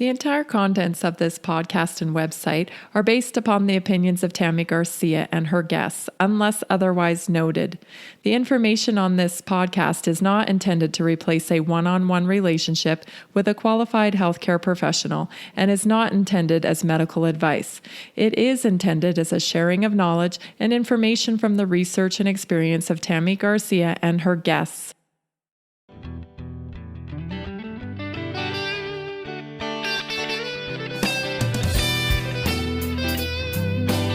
The entire contents of this podcast and website are based upon the opinions of Tammy Garcia and her guests, unless otherwise noted. The information on this podcast is not intended to replace a one-on-one relationship with a qualified healthcare professional and is not intended as medical advice. It is intended as a sharing of knowledge and information from the research and experience of Tammy Garcia and her guests.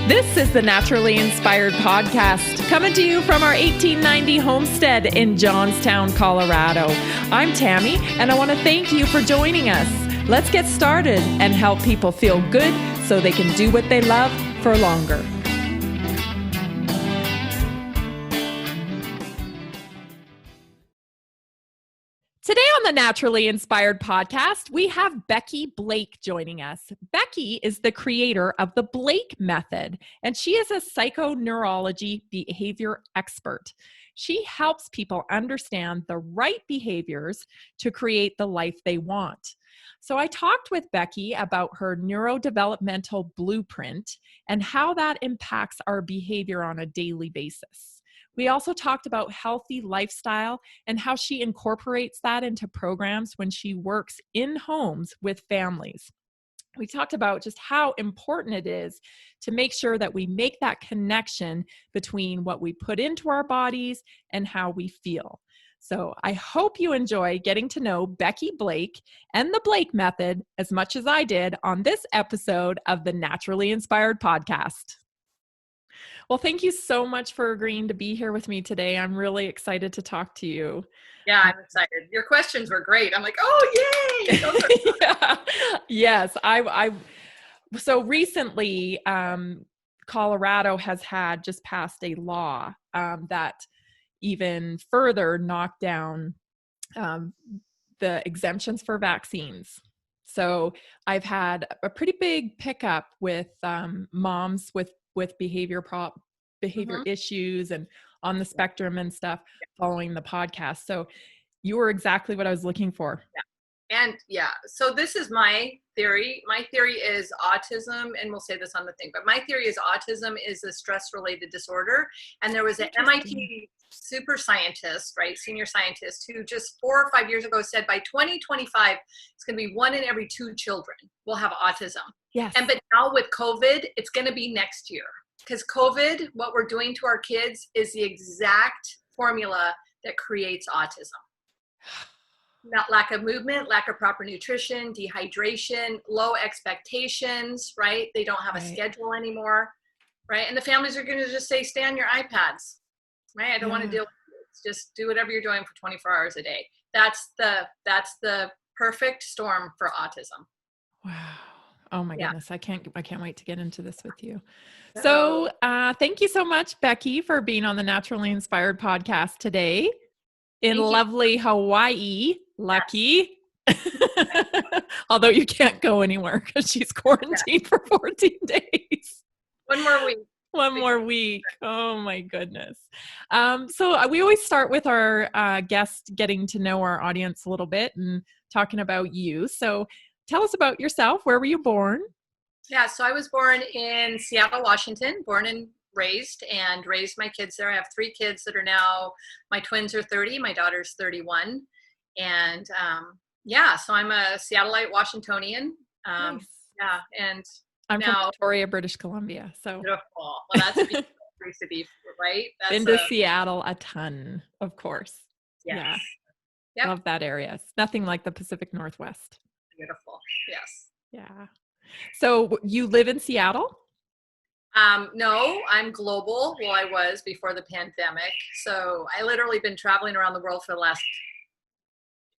This is the Naturally Inspired Podcast, coming to you from our 1890 homestead in Johnstown, Colorado. I'm Tammy, and I want to thank you for joining us. Let's get started and help people feel good so they can do what they love for longer. Today on the Naturally Inspired Podcast, we have Becky Blake joining us. Becky is the creator of the Blake Method, and she is a Psycho Neurology Behavior Expert. She helps people understand the right behaviors to create the life they want. So I talked with Becky about her Neurodevelopmental Blueprint and how that impacts our behavior on a daily basis. We also talked about healthy lifestyle and how she incorporates that into programs when she works in homes with families. We talked about just how important it is to make sure that we make that connection between what we put into our bodies and how we feel. So I hope you enjoy getting to know Becky Blake and the Blake Method as much as I did on this episode of the Naturally Inspired Podcast. Well, thank you so much for agreeing to be here with me today. I'm really excited to talk to you. Yeah, I'm excited. Your questions were great. I'm like, oh, yay! Yeah. Yes. So recently, Colorado has just passed a law that even further knocked down the exemptions for vaccines. So I've had a pretty big pickup with moms with behavior issues and on the spectrum and stuff following the podcast. So you were exactly what I was looking for. Yeah. And yeah, so this is my theory. My theory is autism, and we'll say this on the thing, but my theory is autism is a stress-related disorder. And there was an MIT super scientist, right, senior scientist, who just 4 or 5 years ago said by 2025, it's going to be 1 in every 2 children will have autism. Yes. But now with COVID, it's going to be next year. Because COVID, what we're doing to our kids is the exact formula that creates autism. Not lack of movement, lack of proper nutrition, dehydration, low expectations, right? They don't have a schedule anymore, right? And the families are going to just say, stay on your iPads, right? I don't want to deal with it. Just do whatever you're doing for 24 hours a day. That's the perfect storm for autism. Wow. Oh my goodness. I can't wait to get into this with you. So thank you so much, Becky, for being on the Naturally Inspired Podcast today in lovely Hawaii. Lucky. Although you can't go anywhere because she's quarantined for 14 days. One more week. One more week. Oh my goodness. So we always start with our guests getting to know our audience a little bit and talking about you. So tell us about yourself. Where were you born? Yeah, so I was born in Seattle, Washington, born and raised my kids there. I have 3 kids that are now, my twins are 30, my daughter's 31. And so I'm a Seattleite Washingtonian. Nice. Yeah, and I'm from Victoria, British Columbia. So beautiful. Well, that's a beautiful place to be, right? Been to Seattle a ton, of course. Yes. Yeah. Yep. Love that area. It's nothing like the Pacific Northwest. Beautiful. Yes. Yeah. So you live in Seattle? No, I'm global. Well, I was before the pandemic. So I literally been traveling around the world for the last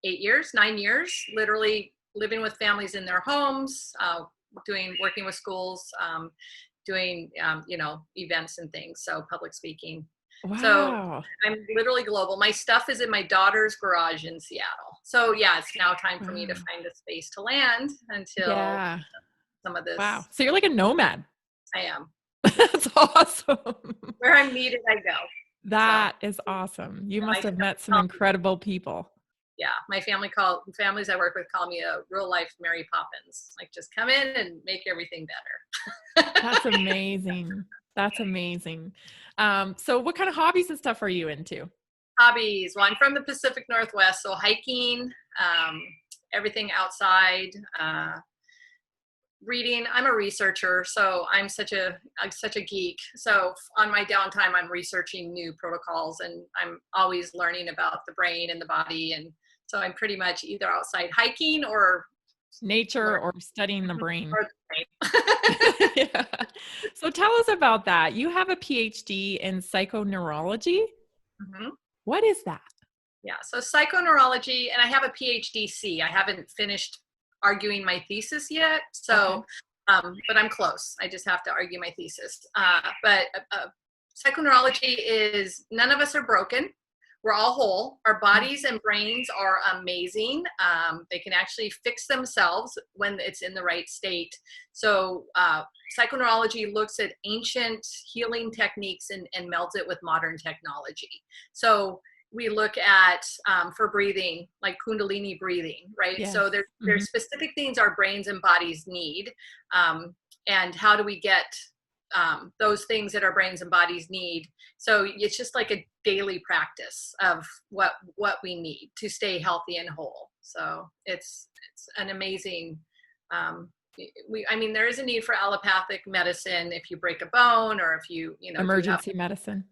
9 years, literally living with families in their homes, working with schools, doing, events and things. So public speaking. Wow. So I'm literally global. My stuff is in my daughter's garage in Seattle. So yeah, it's now time for me to find a space to land until some of this. Wow. So you're like a nomad. I am. That's awesome. Where I'm needed, I go. That is awesome. You must have met some incredible people. Yeah, my families I work with call me a real life Mary Poppins. Like, just come in and make everything better. That's amazing. That's amazing. So what kind of hobbies and stuff are you into? Hobbies. Well, I'm from the Pacific Northwest, so hiking, everything outside, reading. I'm a researcher, so I'm such a geek. So on my downtime, I'm researching new protocols, and I'm always learning about the brain and the body. And so I'm pretty much either outside hiking or Nature or studying the brain. or the brain. Yeah. So tell us about that. You have a PhD in psycho neurology. Mhm. What is that? Yeah, so psychoneurology, and I have a PhD-C. I haven't finished arguing my thesis yet, so, but I'm close. I just have to argue my thesis. But psychoneurology is, none of us are broken. We're all whole. Our bodies and brains are amazing. They can actually fix themselves when it's in the right state. So psychoneurology looks at ancient healing techniques and melds it with modern technology. So we look at for breathing, like Kundalini breathing, right? Yes. So there's specific things our brains and bodies need, and how do we get those things that our brains and bodies need. So it's just like a daily practice of what we need to stay healthy and whole. So it's an amazing. I mean, there is a need for allopathic medicine if you break a bone or if you emergency medicine.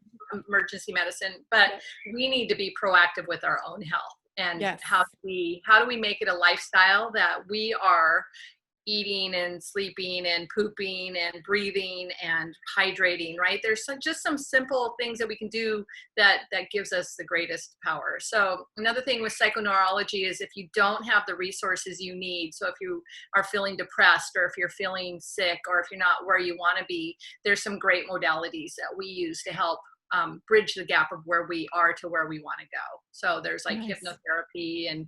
Emergency medicine, but we need to be proactive with our own health. And yes. how do we make it a lifestyle that we are eating and sleeping and pooping and breathing and hydrating, right? There's just some simple things that we can do that gives us the greatest power. So another thing with psychoneurology is if you don't have the resources you need, so if you are feeling depressed or if you're feeling sick or if you're not where you want to be, there's some great modalities that we use to help bridge the gap of where we are to where we want to go. So there's like hypnotherapy and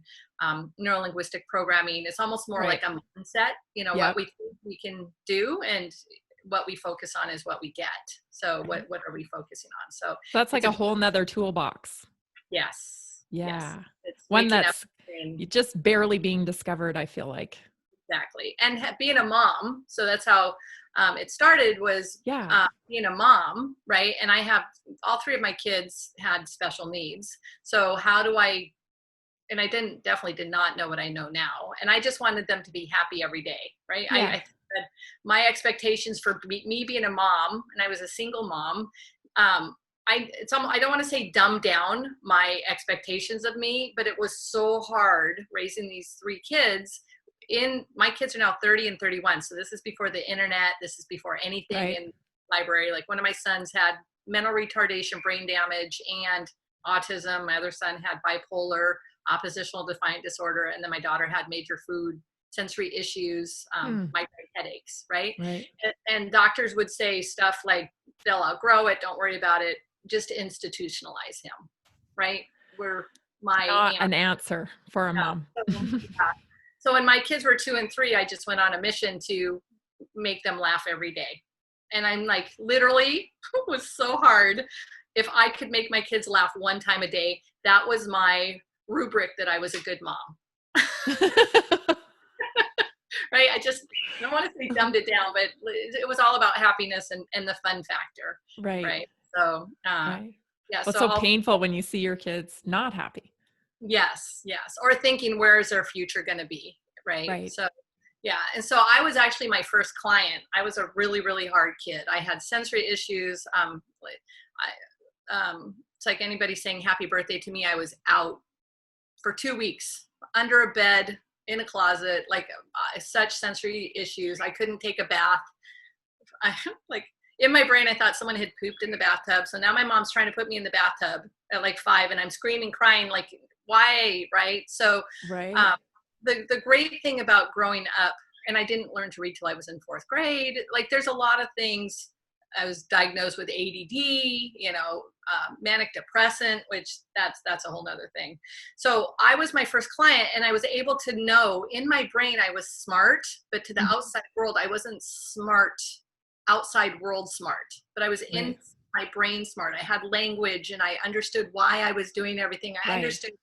neurolinguistic programming. It's almost more like a mindset, what we think we can do, and what we focus on is what we get. So what are we focusing on? So that's like a whole nother toolbox. Yes. Yeah. Yes. It's one that's just barely being discovered, I feel like. Exactly. And being a mom, so that's how it started, was being a mom, right? And I have all three of my kids had special needs. So how do I, and I definitely did not know what I know now. And I just wanted them to be happy every day, right? Yeah. I said my expectations for me being a mom, and I was a single mom, I don't want to say dumb down my expectations of me, but it was so hard raising these three kids. My kids are now 30 and 31. So this is before the internet. This is before anything in library. Like, one of my sons had mental retardation, brain damage, and autism. My other son had bipolar, oppositional defiant disorder. And then my daughter had major food sensory issues, migraine headaches, right? And doctors would say stuff like, they'll outgrow it, don't worry about it, just institutionalize him, right? Not an answer for a mom. So when my kids were 2 and 3, I just went on a mission to make them laugh every day. And I'm like, literally, it was so hard. If I could make my kids laugh one time a day, that was my rubric that I was a good mom. Right? I don't want to say dumbed it down, but it was all about happiness and the fun factor. Right. So, yeah. Well, so painful when you see your kids not happy. Yes. Or thinking, where is their future going to be? Right. So, yeah. And so I was actually my first client. I was a really, really hard kid. I had sensory issues. It's like anybody saying happy birthday to me. I was out for 2 weeks under a bed, in a closet, like such sensory issues. I couldn't take a bath. In my brain, I thought someone had pooped in the bathtub. So now my mom's trying to put me in the bathtub at like 5, and I'm screaming, crying, like, why? Right. So the great thing about growing up, and I didn't learn to read till I was in 4th grade. Like, there's a lot of things. I was diagnosed with ADD, manic depressant, which that's a whole nother thing. So I was my first client, and I was able to know in my brain I was smart, but to the outside world, I wasn't smart, outside world smart, but I was in my brain smart. I had language, and I understood why I was doing everything. I understood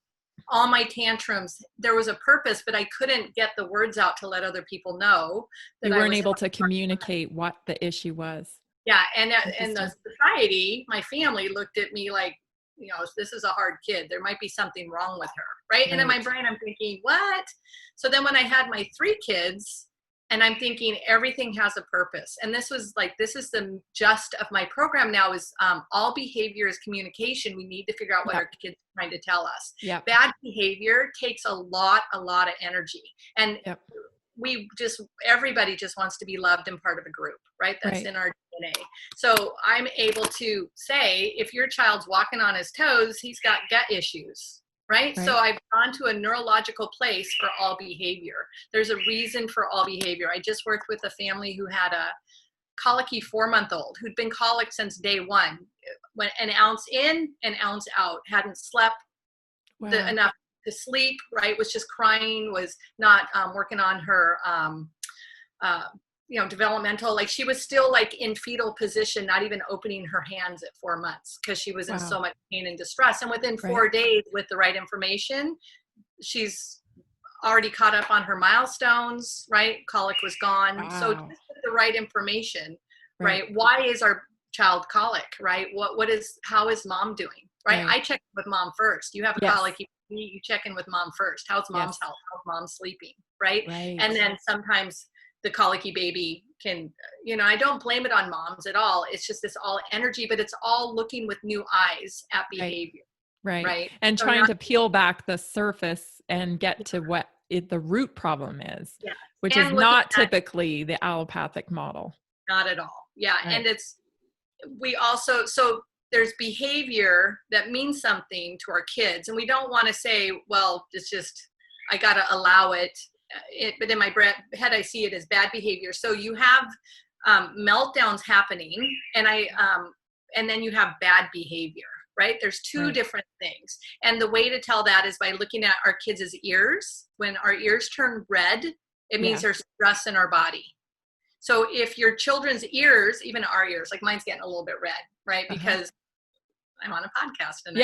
all my tantrums, there was a purpose, but I couldn't get the words out to let other people know that You I weren't was able to communicate what the issue was. Yeah, and the Interesting. society, my family looked at me like, this is a hard kid. There might be something wrong with her, right? And in my Right. brain, I'm thinking, what? So then when I had my 3 kids, and I'm thinking everything has a purpose. And this is the gist of my program now is all behavior is communication. We need to figure out what Yep. our kids are trying to tell us. Yep. Bad behavior takes a lot of energy. And Yep. everybody just wants to be loved and part of a group, right? That's Right. in our DNA. So I'm able to say, if your child's walking on his toes, he's got gut issues, right? So I've gone to a neurological place for all behavior. There's a reason for all behavior. I just worked with a family who had a colicky 4-month-old who'd been colic since day one, when an ounce in, an ounce out, hadn't slept Wow. enough to sleep, right? Was just crying, was not working on her, developmental, like she was still like in fetal position, not even opening her hands at 4 months because she was in so much pain and distress. And within 4 days with the right information, she's already caught up on her milestones, right? Colic was gone. Wow. So just with the right information, right? Why is our child colic, right? How is mom doing, right? I check with mom first. You have a colic, you check in with mom first. How's mom's health? How's mom sleeping, right? And then sometimes the colicky baby can, I don't blame it on moms at all. It's just this all energy, but it's all looking with new eyes at behavior. Right. And so trying to peel back the surface and get to what the root problem is, which is not typically the allopathic model. Not at all. Yeah. Right. And so there's behavior that means something to our kids. And we don't want to say, well, it's just, I got to allow it. But in my head, I see it as bad behavior. So you have meltdowns happening, and then you have bad behavior, right? There's two different things. And the way to tell that is by looking at our kids' ears. When our ears turn red, it means there's stress in our body. So if your children's ears, even our ears, like mine's getting a little bit red, right? Because I'm on a podcast and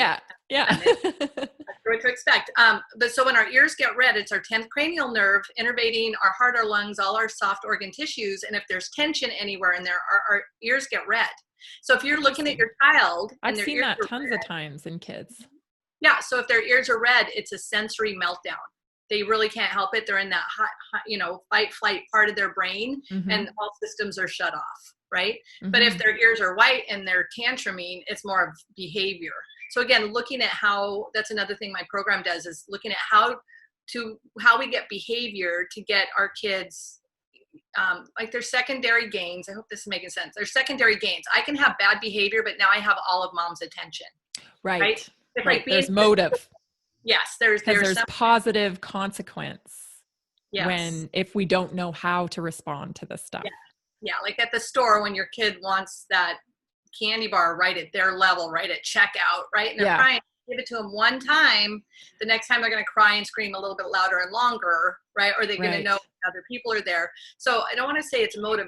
what to expect. But so when our ears get red, it's our 10th cranial nerve innervating our heart, our lungs, all our soft organ tissues. And if there's tension anywhere in there, our ears get red. So if you're looking at your child, I've seen that tons of times in kids. Yeah. So if their ears are red, it's a sensory meltdown. They really can't help it. They're in that fight, flight part of their brain, and all systems are shut off. Right. But if their ears are white and they're tantruming, it's more of behavior. So again, looking at that's another thing my program does, is looking at how we get behavior to get our kids, like their secondary gains. I hope this is making sense. There's secondary gains. I can have bad behavior, but now I have all of mom's attention. Right. It's like there's motive. Yes. There's positive consequence if we don't know how to respond to this stuff. Yeah, like at the store when your kid wants that candy bar right at their level, right at checkout, right? And they're crying, give it to them one time. The next time they're going to cry and scream a little bit louder and longer, right? Or they're going to know other people are there. So I don't want to say it's motive.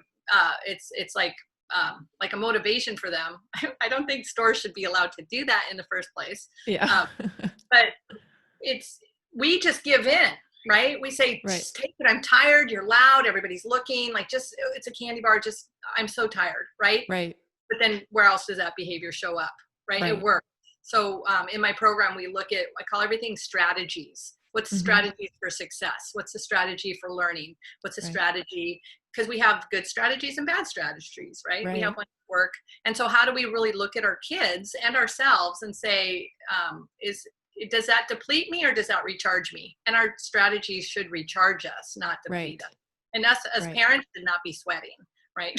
It's like a motivation for them. I don't think stores should be allowed to do that in the first place. Yeah. But we just give in. Right? We say, just take it. I'm tired. You're loud. Everybody's looking. Like, it's a candy bar. I'm so tired. Right? Right. But then where else does that behavior show up? Right? It works. So in my program, we look at, I call everything strategies. What's the strategy for success? What's the strategy for learning? What's the strategy? Because we have good strategies and bad strategies, right? We have one that work. And so how do we really look at our kids and ourselves and say, does that deplete me or does that recharge me? And our strategies should recharge us, not deplete us. And us as parents should not be sweating, right?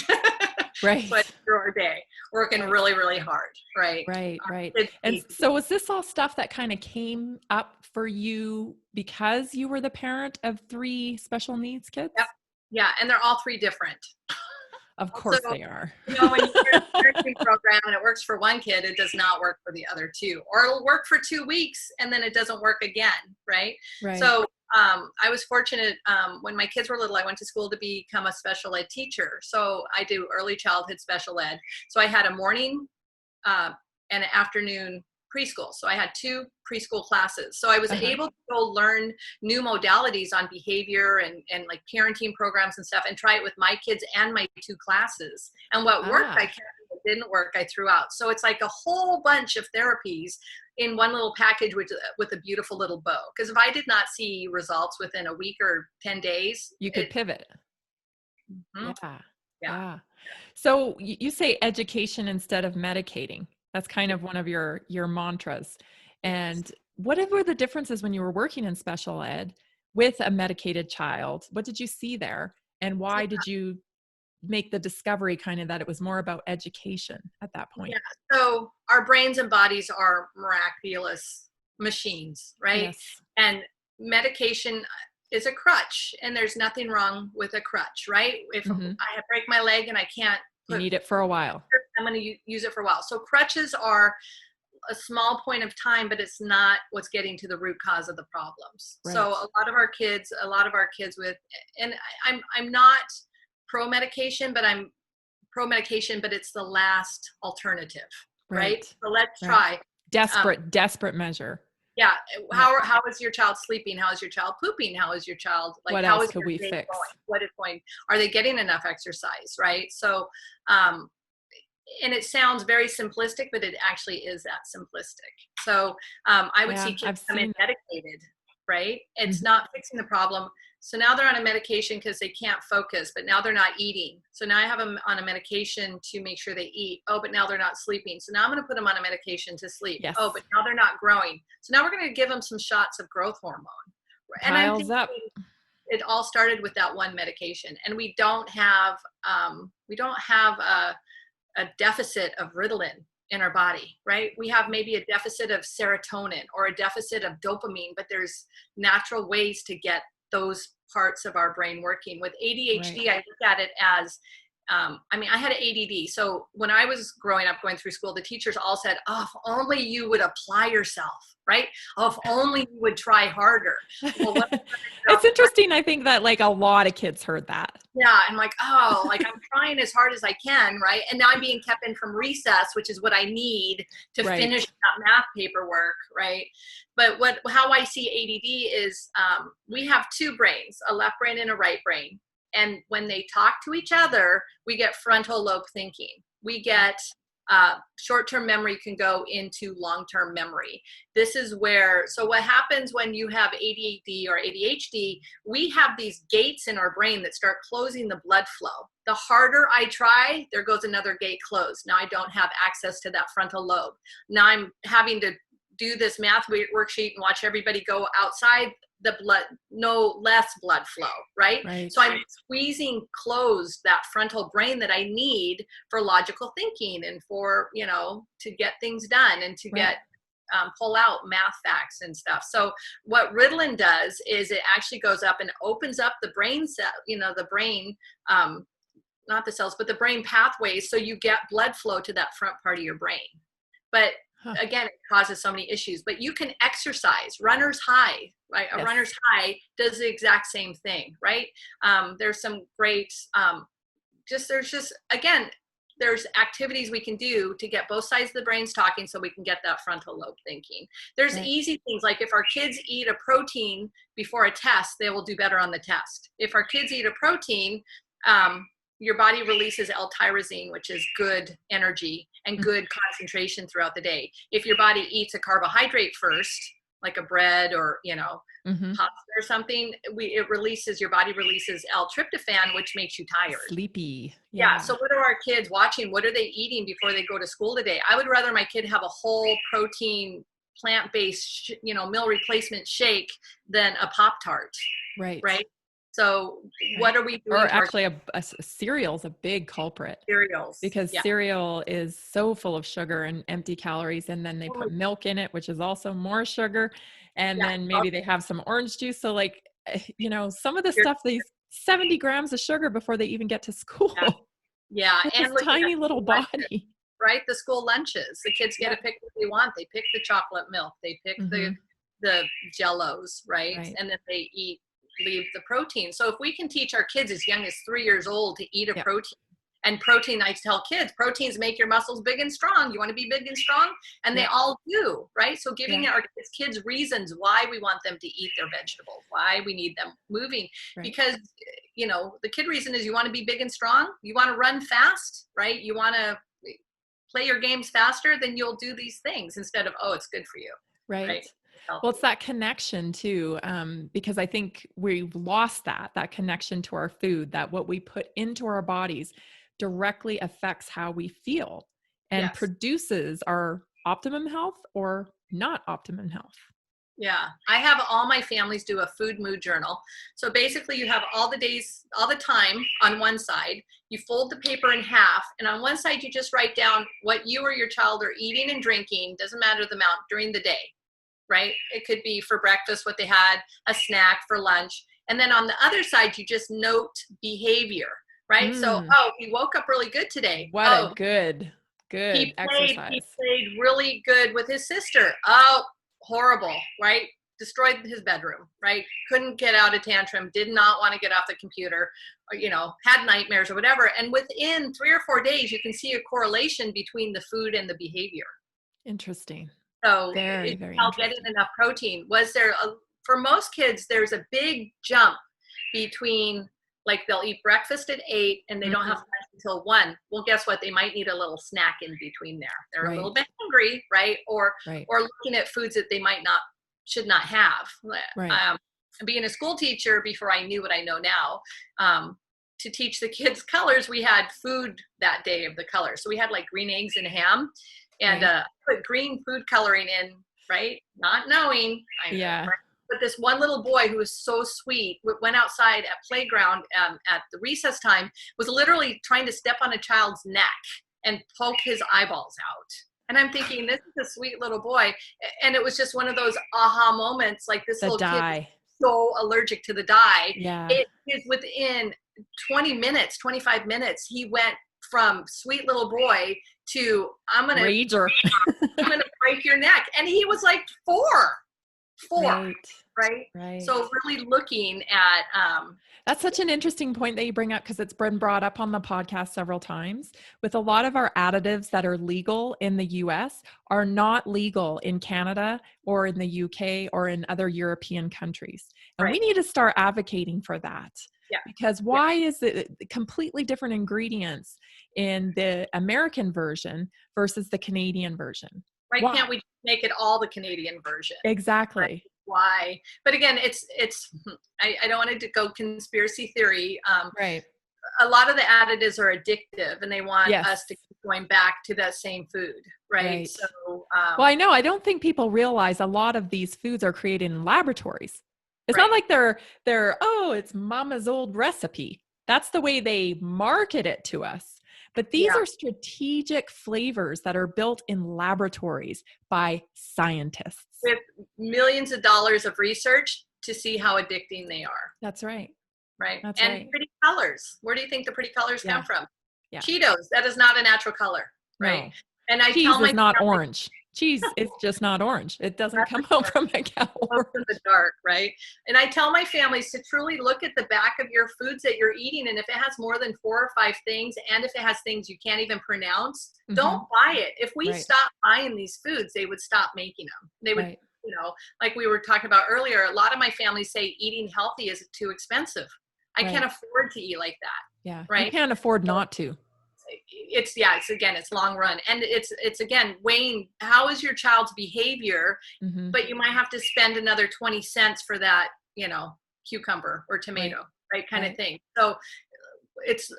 But through our day, working really, really hard, right? Right. And so was this all stuff that kind of came up for you because you were the parent of 3 special needs kids? Yep. Yeah. And they're all 3 different. Of course they are. When you get a parenting program and it works for one kid, it does not work for the other 2. Or it'll work for 2 weeks and then it doesn't work again, right? So I was fortunate when my kids were little, I went to school to become a special ed teacher. So I do early childhood special ed. So I had a morning and an afternoon preschool. So I had 2 preschool classes. So I was able to go learn new modalities on behavior and like parenting programs and stuff, and try it with my kids and my 2 classes. And what worked, I kept. What didn't work, I threw out. So it's like a whole bunch of therapies in one little package with a beautiful little bow. Because if I did not see results within a week or 10 days, you could pivot. Mm-hmm. Yeah. So you say education instead of medicating. That's kind of one of your mantras. And what were the differences when you were working in special ed with a medicated child? What did you see there? And why did you make the discovery kind of that it was more about education at that point? Yeah. So our brains and bodies are miraculous machines, right? Yes. And medication is a crutch, and there's nothing wrong with a crutch, right? If I break my leg and I can't, you need it for a while. I'm going to use it for a while. So crutches are a small point of time, but it's not what's getting to the root cause of the problems. Right. So a lot of our kids with, and I'm not pro medication, but I'm pro medication, but it's the last alternative, right? So let's try. Desperate measure. Yeah. How is your child sleeping? How is your child pooping? How is your child, like, what how else is could we fix? Going? What is going? Are they getting enough exercise? Right. So, and it sounds very simplistic, but it actually is that simplistic. So I would see kids come in medicated, right? It's not fixing the problem. So now they're on a medication because they can't focus, but now they're not eating. So now I have them on a medication to make sure they eat. Oh, but now they're not sleeping. So now I'm going to put them on a medication to sleep. Yes. Oh, but now they're not growing. So now we're going to give them some shots of growth hormone. And I'm thinking it all started with that one medication. And we don't have a deficit of Ritalin in our body, right? We have maybe a deficit of serotonin or a deficit of dopamine, but there's natural ways to get those parts of our brain working. With ADHD, I look at it as, I had ADD. So when I was growing up, going through school, the teachers all said, oh, if only you would apply yourself, right? Oh, if only you would try harder. Well, it's interesting. I think that like a lot of kids heard that. Yeah. I'm like, oh, like I'm trying as hard as I can. Right. And now I'm being kept in from recess, which is what I need to finish that math paperwork. Right. But how I see ADD is we have 2 brains, a left brain and a right brain. And when they talk to each other, we get frontal lobe thinking. We get short-term memory can go into long-term memory. This is where, so what happens when you have ADD or ADHD, we have these gates in our brain that start closing the blood flow. The harder I try, there goes another gate closed. Now I don't have access to that frontal lobe. Now I'm having to do this math worksheet and watch everybody go outside the blood, no less blood flow, right? So I'm squeezing closed that frontal brain that I need for logical thinking and for, to get things done and to get, pull out math facts and stuff. So what Ritalin does is it actually goes up and opens up the brain cell, the brain, not the cells, but the brain pathways. So you get blood flow to that front part of your brain. But again, it causes so many issues, but you can exercise. Runner's high, right? A runner's high does the exact same thing, right? There's some great, there's activities we can do to get both sides of the brains talking so we can get that frontal lobe thinking. There's easy things like if our kids eat a protein before a test, they will do better on the test. If our kids eat a protein, your body releases L-tyrosine, which is good energy and good concentration throughout the day. If your body eats a carbohydrate first, like a bread or, pasta or something, your body releases L-tryptophan, which makes you tired. Sleepy. Yeah. So what are our kids watching? What are they eating before they go to school today? I would rather my kid have a whole protein, plant-based, meal replacement shake than a Pop-Tart. Right. So what are we doing? Or actually a cereal is a big culprit. Cereals. Because cereal is so full of sugar and empty calories. And then they put milk in it, which is also more sugar. And then maybe they have some orange juice. So like, some of the stuff, these 70 grams of sugar before they even get to school. Yeah. And this tiny little body. Right. The school lunches, the kids get to pick what they want. They pick the chocolate milk. They pick the Jellos, right? And then they leave the protein. So if we can teach our kids as young as 3 years old to eat a protein And protein, I tell kids, proteins make your muscles big and strong. You want to be big and strong? And they all do, right? So giving our kids reasons why we want them to eat their vegetables, why we need them moving. Because, you know, the kid reason is you want to be big and strong. You want to run fast, right? You want to play your games faster, then you'll do these things instead of, oh, it's good for you. Right. Well, it's that connection too, because I think we've lost that connection to our food, that what we put into our bodies directly affects how we feel and produces our optimum health or not optimum health. Yeah, I have all my families do a food mood journal. So basically you have all the days, all the time on one side, you fold the paper in half, and on one side you just write down what you or your child are eating and drinking, doesn't matter the amount, during the day, right? It could be for breakfast, what they had, a snack for lunch. And then on the other side, you just note behavior, right? So, oh, he woke up really good today. What a good exercise. He played really good with his sister. Oh, horrible, right? Destroyed his bedroom, right? Couldn't get out of tantrum, did not want to get off the computer, or, you know, had nightmares or whatever. And within 3 or 4 days, you can see a correlation between the food and the behavior. Interesting. So very getting enough protein. Was there for most kids, there's a big jump between, like, they'll eat breakfast at 8 and they don't have lunch until 1. Well, guess what? They might need a little snack in between there. They're a little bit hungry, right? Or looking at foods that they should not have. Being a school teacher before I knew what I know now, to teach the kids colors, we had food that day of the colors. So we had like green eggs and ham, and put green food coloring in, right? Not knowing. But this one little boy who was so sweet went outside at playground at the recess time, was literally trying to step on a child's neck and poke his eyeballs out. And I'm thinking, this is a sweet little boy. And it was just one of those aha moments, like this little kid is so allergic to the dye. It is within 20 minutes, 25 minutes, he went from sweet little boy to I'm going to break your neck. And he was like 4. Right. So really looking at that's such an interesting point that you bring up, because it's been brought up on the podcast several times. With a lot of our additives that are legal in the US are not legal in Canada or in the UK or in other European countries. And we need to start advocating for that. Because why is it completely different ingredients in the American version versus the Canadian version? Why can't we make it all the Canadian version? Exactly. Right? Why? But again, I don't want to go conspiracy theory. A lot of the additives are addictive, and they want us to keep going back to that same food, right? So, well, I know. I don't think people realize a lot of these foods are created in laboratories. It's not like they're it's mama's old recipe. That's the way they market it to us. But these are strategic flavors that are built in laboratories by scientists. With millions of dollars of research to see how addicting they are. That's right. Right. Pretty colors. Where do you think the pretty colors come from? Cheetos. That is not a natural color. Right. No. And cheese is not orange. Cheese is just not orange. It doesn't come out from a cow. In the dark, right? And I tell my families to truly look at the back of your foods that you're eating, and if it has more than 4 or 5 things, and if it has things you can't even pronounce, don't buy it. If we stopped buying these foods, they would stop making them. They would, you know, like we were talking about earlier, a lot of my families say eating healthy is too expensive. I can't afford to eat like that. Yeah. Right. You can't afford not to. It's long run, and it's again weighing how is your child's behavior, but you might have to spend another 20 cents for that, you know, cucumber or tomato, right kind of thing. So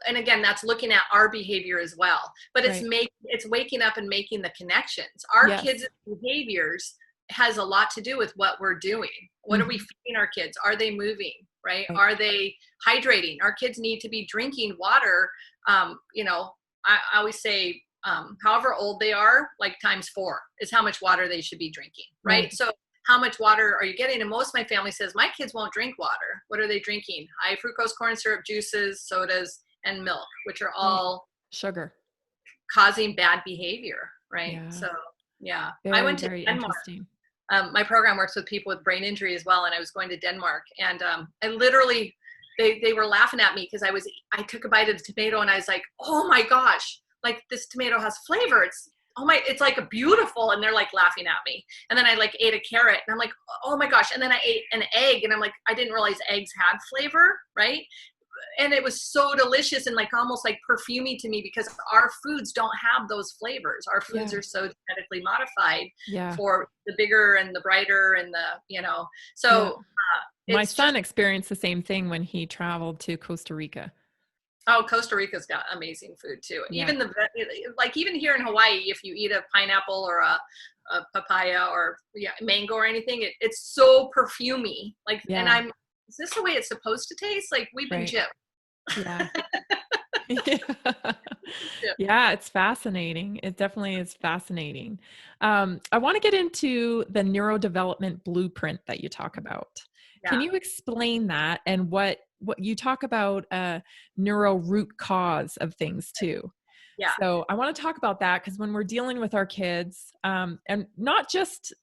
and again, that's looking at our behavior as well, but it's waking up and making the connections. Our kids' behaviors has a lot to do with what we're doing. What are we feeding our kids? Are they moving? Right? Are they hydrating? Our kids need to be drinking water. You know, I always say, however old they are, like times 4 is how much water they should be drinking. Right. So how much water are you getting? And most of my family says, my kids won't drink water. What are they drinking? High fructose corn syrup, juices, sodas, and milk, which are all sugar causing bad behavior. Right. So I went to Denmark. My program works with people with brain injury as well. And I was going to Denmark, and I literally they were laughing at me because I took a bite of the tomato and I was like, oh my gosh, like this tomato has flavor. It's like a beautiful, and they're like laughing at me. And then I like ate a carrot and I'm like, oh my gosh. And then I ate an egg and I'm like, I didn't realize eggs had flavor, right? And it was so delicious and like almost like perfumey to me, because our foods don't have those flavors. Our foods are so genetically modified for the bigger and the brighter and so my son experienced the same thing when he traveled to Costa Rica. Oh, Costa Rica's got amazing food too. Even even here in Hawaii, if you eat a pineapple or a papaya or mango or anything, it's so perfumey. Like, and is this the way it's supposed to taste? Like, we've been gypped. Yeah. Yeah, it's fascinating. It definitely is fascinating. I want to get into the neurodevelopment blueprint that you talk about. Yeah. Can you explain that and what you talk about neuro root cause of things too? Yeah. So I want to talk about that, because when we're dealing with our kids, and not just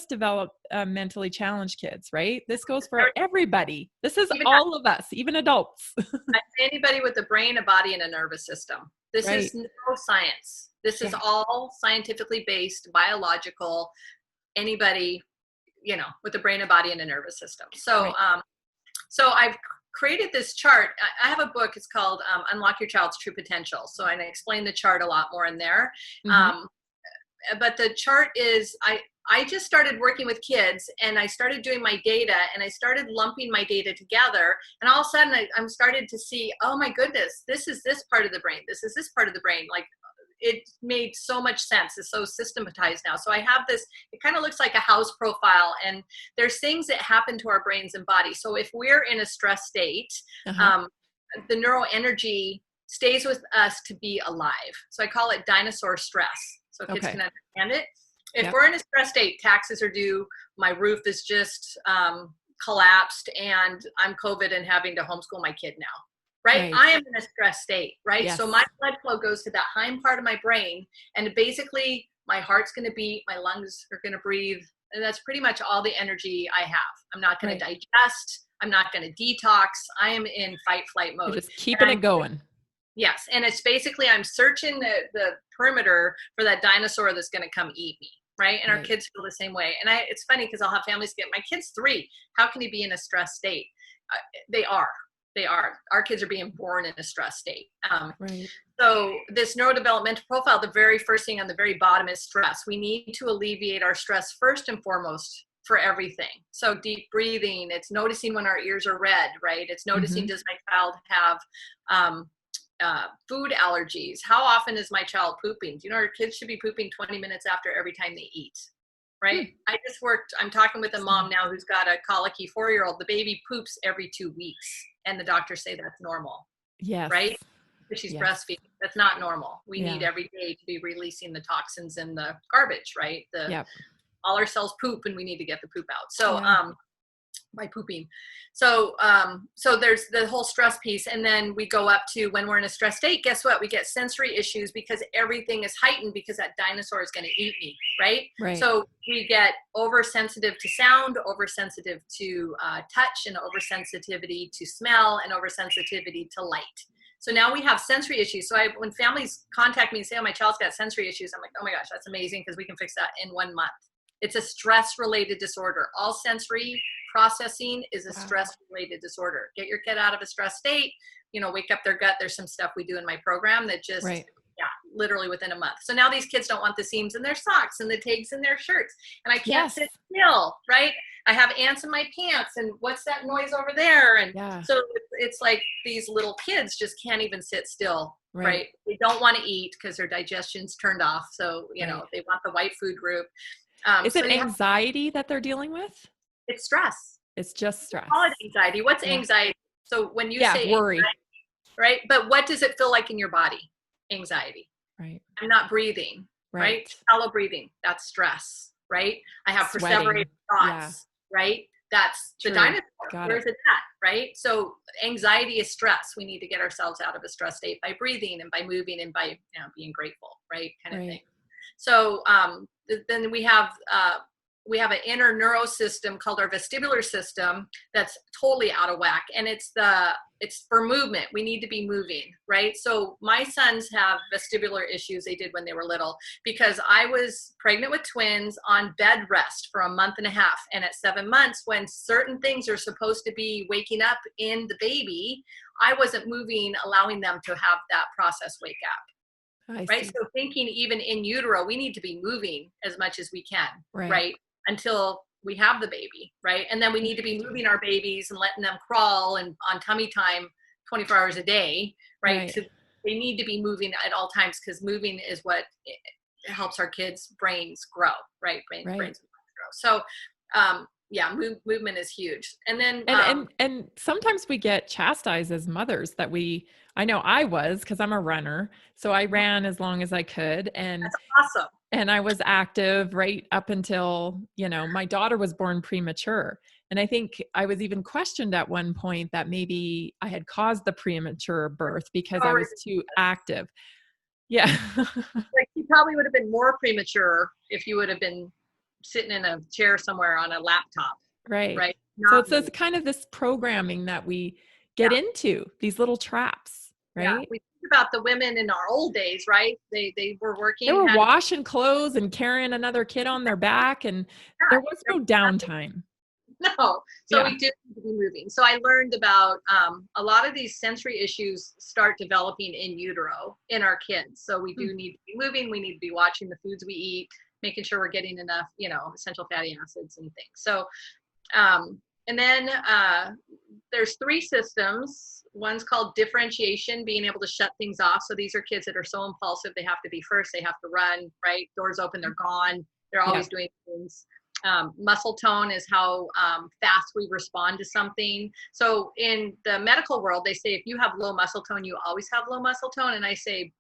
develop mentally challenged kids, right? This goes for everybody. This is even all of us, even adults. Anybody with a brain, a body, and a nervous system. This is neuroscience. This is all scientifically based, biological. Anybody, with a brain, a body, and a nervous system. So, so I've created this chart. I have a book. It's called Unlock Your Child's True Potential. So I explain the chart a lot more in there. Mm-hmm. But the chart is, I just started working with kids, and I started doing my data, and I started lumping my data together. And all of a sudden I'm started to see, oh my goodness, this is this part of the brain. This is this part of the brain. Like, it made so much sense. It's so systematized now. So I have this, it kind of looks like a house profile, and there's things that happen to our brains and bodies. So if we're in a stress state, the neuroenergy stays with us to be alive. So I call it dinosaur stress. So kids can understand it. If we're in a stress state, taxes are due, my roof is just collapsed, and I'm COVID and having to homeschool my kid now. Right? I am in a stress state, right? Yes. So my blood flow goes to that hind part of my brain, and basically my heart's going to beat, my lungs are going to breathe, and that's pretty much all the energy I have. I'm not going to digest. I'm not going to detox. I am in fight, flight mode. You're just keeping it going. Yes. And it's basically, I'm searching the perimeter for that dinosaur that's going to come eat me. Right. And our kids feel the same way. And it's funny because I'll have families get, my kid's 3. How can he be in a stress state? They are. Our kids are being born in a stress state. So this neurodevelopmental profile, the very first thing on the very bottom is stress. We need to alleviate our stress first and foremost for everything. So deep breathing, it's noticing when our ears are red, right? It's noticing, does my child have food allergies? How often is my child pooping? Do you know our kids should be pooping 20 minutes after every time they eat? Right? I'm talking with a mom now who's got a colicky 4-year-old. The baby poops every 2 weeks, and the doctors say that's normal. Yes. Right? Because she's breastfeeding. That's not normal. We need every day to be releasing the toxins in the garbage, right? All our cells poop, and we need to get the poop out. So, by pooping. So there's the whole stress piece. And then we go up to when we're in a stress state, guess what? We get sensory issues because everything is heightened because that dinosaur is going to eat me. Right. So we get oversensitive to sound, oversensitive to touch, and oversensitivity to smell, and oversensitivity to light. So now we have sensory issues. So when families contact me and say, oh, my child's got sensory issues, I'm like, oh my gosh, that's amazing, because we can fix that in 1 month. It's a stress-related disorder. All sensory processing is a stress-related disorder. Get your kid out of a stress state, wake up their gut. There's some stuff we do in my program that just, literally within a month. So now these kids don't want the seams in their socks and the tags in their shirts. And I can't sit still, right? I have ants in my pants, and what's that noise over there? And so it's like these little kids just can't even sit still, right? They don't want to eat because their digestion's turned off. So, they want the white food group. Is it anxiety that they're dealing with? It's stress. It's just stress. Call it anxiety. What's anxiety? So when you say worry, anxiety, right? But what does it feel like in your body? Anxiety. Right. I'm not breathing. Right. Shallow breathing. That's stress. Right. I have perseverating thoughts. Right. That's the dinosaur. Where's it at? Right. So anxiety is stress. We need to get ourselves out of a stress state by breathing and by moving and by being grateful. Right. Kind of thing. So then we have we have an inner neuro system called our vestibular system that's totally out of whack. And it's for movement. We need to be moving, right? So my sons have vestibular issues they did when they were little because I was pregnant with twins on bed rest for a month and a half. And at 7 months, when certain things are supposed to be waking up in the baby, I wasn't moving, allowing them to have that process wake up. Right. So thinking even in utero, we need to be moving as much as we can, right? Until we have the baby, right? And then we need to be moving our babies and letting them crawl and on tummy time 24 hours a day, right? So they need to be moving at all times because moving is what helps our kids' brains grow, right? Brains grow. So, movement is huge. And then and sometimes we get chastised as mothers that I know I was, because I'm a runner, so I ran as long as I could, and that's awesome. And I was active right up until, my daughter was born premature. And I think I was even questioned at one point that maybe I had caused the premature birth because I was too active. Yeah. Like you probably would have been more premature if you would have been sitting in a chair somewhere on a laptop. Right. So it's kind of this programming that we get into, these little traps, right? Yeah. We think about the women in our old days, right? They were working. They were washing clothes and carrying another kid on their back, and there was no downtime. No. So we do need to be moving. So I learned about a lot of these sensory issues start developing in utero in our kids. So we do need to be moving. We need to be watching the foods we eat, making sure we're getting enough, essential fatty acids and things. So, and then there's 3 systems. One's called differentiation, being able to shut things off. So these are kids that are so impulsive. They have to be first. They have to run, right? Doors open, they're gone. They're always doing things. Muscle tone is how fast we respond to something. So in the medical world, they say if you have low muscle tone, you always have low muscle tone. And I say,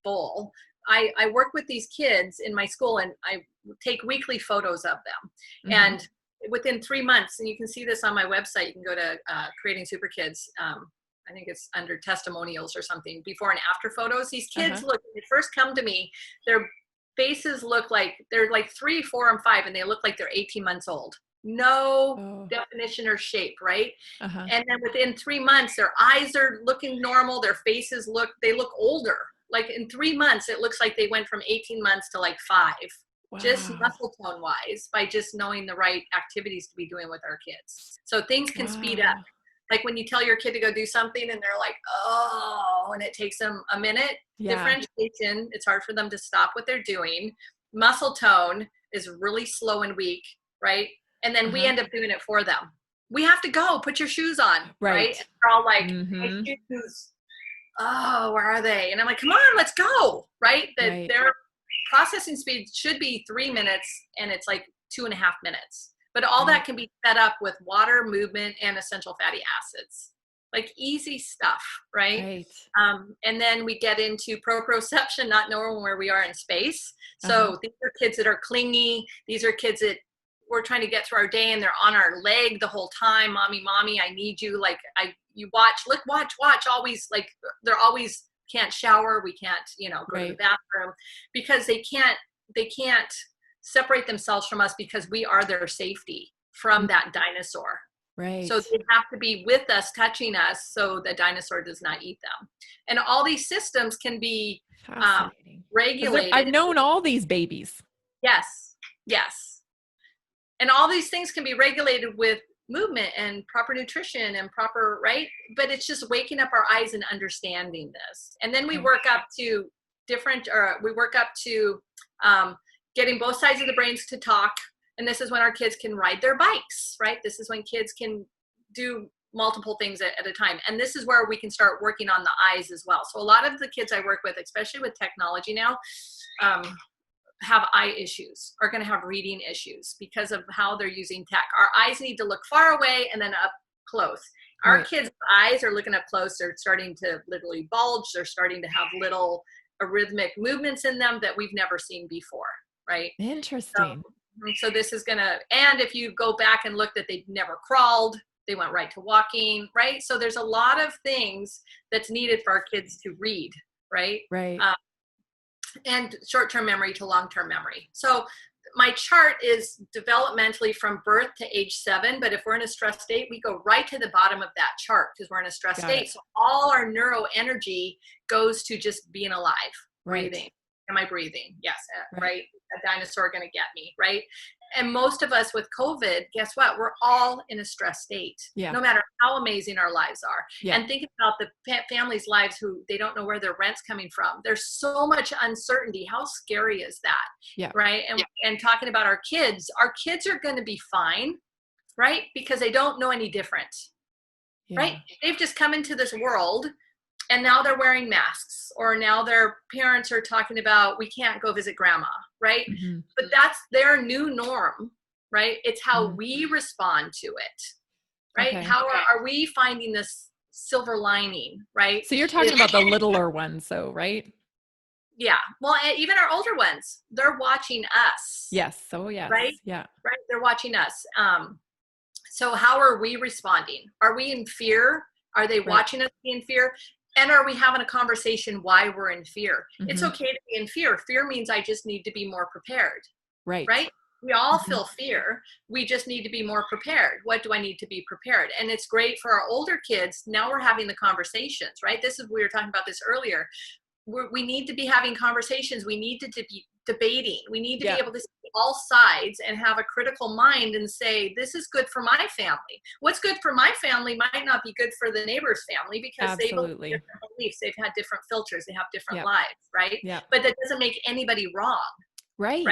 bull. I work with these kids in my school and I take weekly photos of them. And within 3 months, and you can see this on my website, you can go to Creating Super Kids. I think it's under testimonials or something, before and after photos. These kids look, when they first come to me, their faces look like they're like 3, 4, and 5, and they look like they're 18 months old. No definition or shape, right? And then within 3 months, their eyes are looking normal. Their faces they look older. Like in 3 months, it looks like they went from 18 months to like 5. Wow. Just muscle tone wise, by just knowing the right activities to be doing with our kids. So things can speed up. Like when you tell your kid to go do something and they're like, oh, and it takes them a minute. Differentiation, it's hard for them to stop what they're doing. Muscle tone is really slow and weak, right? And then we end up doing it for them. We have to go, put your shoes on, right? And they're all like, my shoes, oh, where are they? And I'm like, come on, let's go, right? Their processing speed should be 3 minutes, and it's like 2.5 minutes. But all that can be set up with water, movement, and essential fatty acids. Like easy stuff, right? And then we get into proprioception, not knowing where we are in space. So these are kids that are clingy. These are kids that we're trying to get through our day and they're on our leg the whole time. Mommy, I need you. Like you watch, always, like they're always can't shower. We can't, go to the bathroom because they can't separate themselves from us because we are their safety from that dinosaur. Right. So they have to be with us, touching us, so the dinosaur does not eat them. And all these systems can be regulated. I've known all these babies. Yes. And all these things can be regulated with movement and proper nutrition and proper, right? But it's just waking up our eyes and understanding this. And then we work up to getting both sides of the brains to talk. And this is when our kids can ride their bikes, right? This is when kids can do multiple things at a time. And this is where we can start working on the eyes as well. So a lot of the kids I work with, especially with technology now, have eye issues, are going to have reading issues because of how they're using tech. Our eyes need to look far away and then up close. Our kids' eyes are looking up close. They're starting to literally bulge. They're starting to have little arrhythmic movements in them that we've never seen before, right? Interesting. So this is and if you go back and look that they've never crawled, they went right to walking, right? So there's a lot of things that's needed for our kids to read, right? Right. And short-term memory to long-term memory. So my chart is developmentally from birth to age 7, but if we're in a stress state, we go right to the bottom of that chart because we're in a stress state. So all our neuro energy goes to just being alive, breathing. Am I breathing? Yes, right. A dinosaur going to get me, right? And most of us with COVID, guess what? We're all in a stress state, no matter how amazing our lives are. And think about the families' lives who they don't know where their rent's coming from. There's so much uncertainty. How scary is that? Right? And talking about our kids are going to be fine, right? Because they don't know any different, right? They've just come into this world and now they're wearing masks, or now their parents are talking about, we can't go visit grandma, right? But that's their new norm, right? It's how we respond to it, right? How are we finding this silver lining, right? So you're talking about the littler ones, though, right? Yeah. Well, even our older ones, they're watching us. Yes. So yes. Right? Yeah. Right. They're watching us. So how are we responding? Are we in fear? Are they watching us be in fear? And are we having a conversation why we're in fear? It's okay to be in fear. Fear means I just need to be more prepared. Right? We all feel fear. We just need to be more prepared. What do I need to be prepared? And it's great for our older kids. Now we're having the conversations, right? We were talking about this earlier. We need to be having conversations. We need to be debating. We need to be able to see all sides and have a critical mind and say, this is good for my family. What's good for my family might not be good for the neighbor's family because they have different beliefs. They've had different filters. They have different lives, right? But that doesn't make anybody wrong. Right?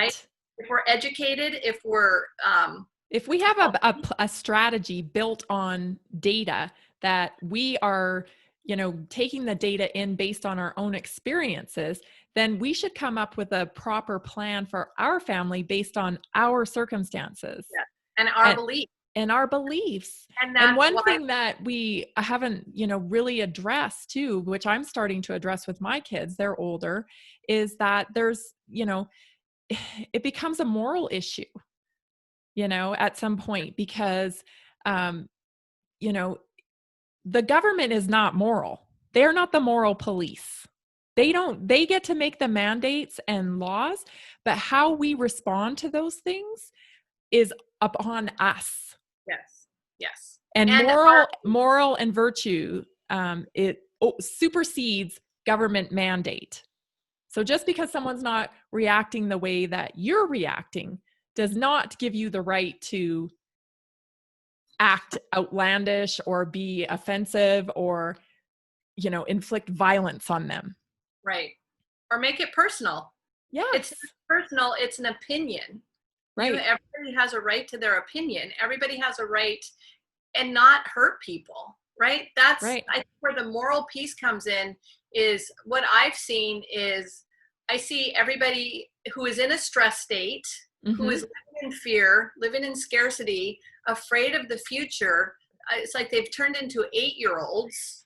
If we're educated, if we have a strategy built on data that we are, taking the data in based on our own experiences, then we should come up with a proper plan for our family based on our circumstances. And our beliefs. And our beliefs. And one thing that we haven't, really addressed too, which I'm starting to address with my kids, they're older, is that there's, it becomes a moral issue, at some point because, the government is not moral. They're not the moral police. They get to make the mandates and laws, but how we respond to those things is upon us. Yes. And moral and virtue, it supersedes government mandate. So just because someone's not reacting the way that you're reacting does not give you the right to act outlandish or be offensive or, inflict violence on them. Right. Or make it personal. Yes. It's not personal. It's an opinion. Right. Everybody has a right to their opinion. Everybody has a right and not hurt people. Right. That's I think where the moral piece comes in is what I've seen is I see everybody who is in a stress state, who is living in fear, living in scarcity, afraid of the future. It's like they've turned into 8-year-olds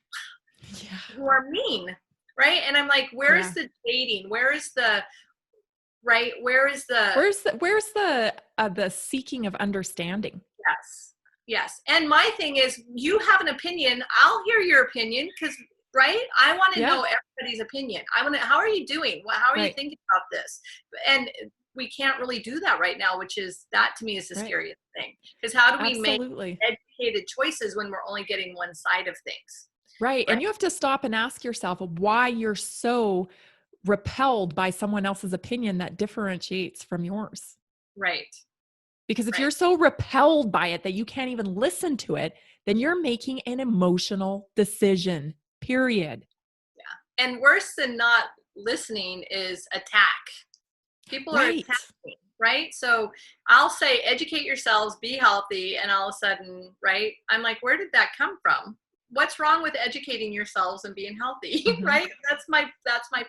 who are mean, right? And I'm like, where is the dating? Where's the seeking of understanding? Yes. And my thing is, you have an opinion. I'll hear your opinion because, right? I want to know everybody's opinion. How are you doing? How are you thinking about this? And we can't really do that right now, that to me is the scariest thing. Because how do we make educated choices when we're only getting one side of things? Right. And you have to stop and ask yourself why you're so repelled by someone else's opinion that differentiates from yours. Right. Because if you're so repelled by it that you can't even listen to it, then you're making an emotional decision, period. Yeah. And worse than not listening is attack. People are attacking, right? So I'll say, educate yourselves, be healthy. And all of a sudden, right? I'm like, where did that come from? What's wrong with educating yourselves and being healthy, right? That's my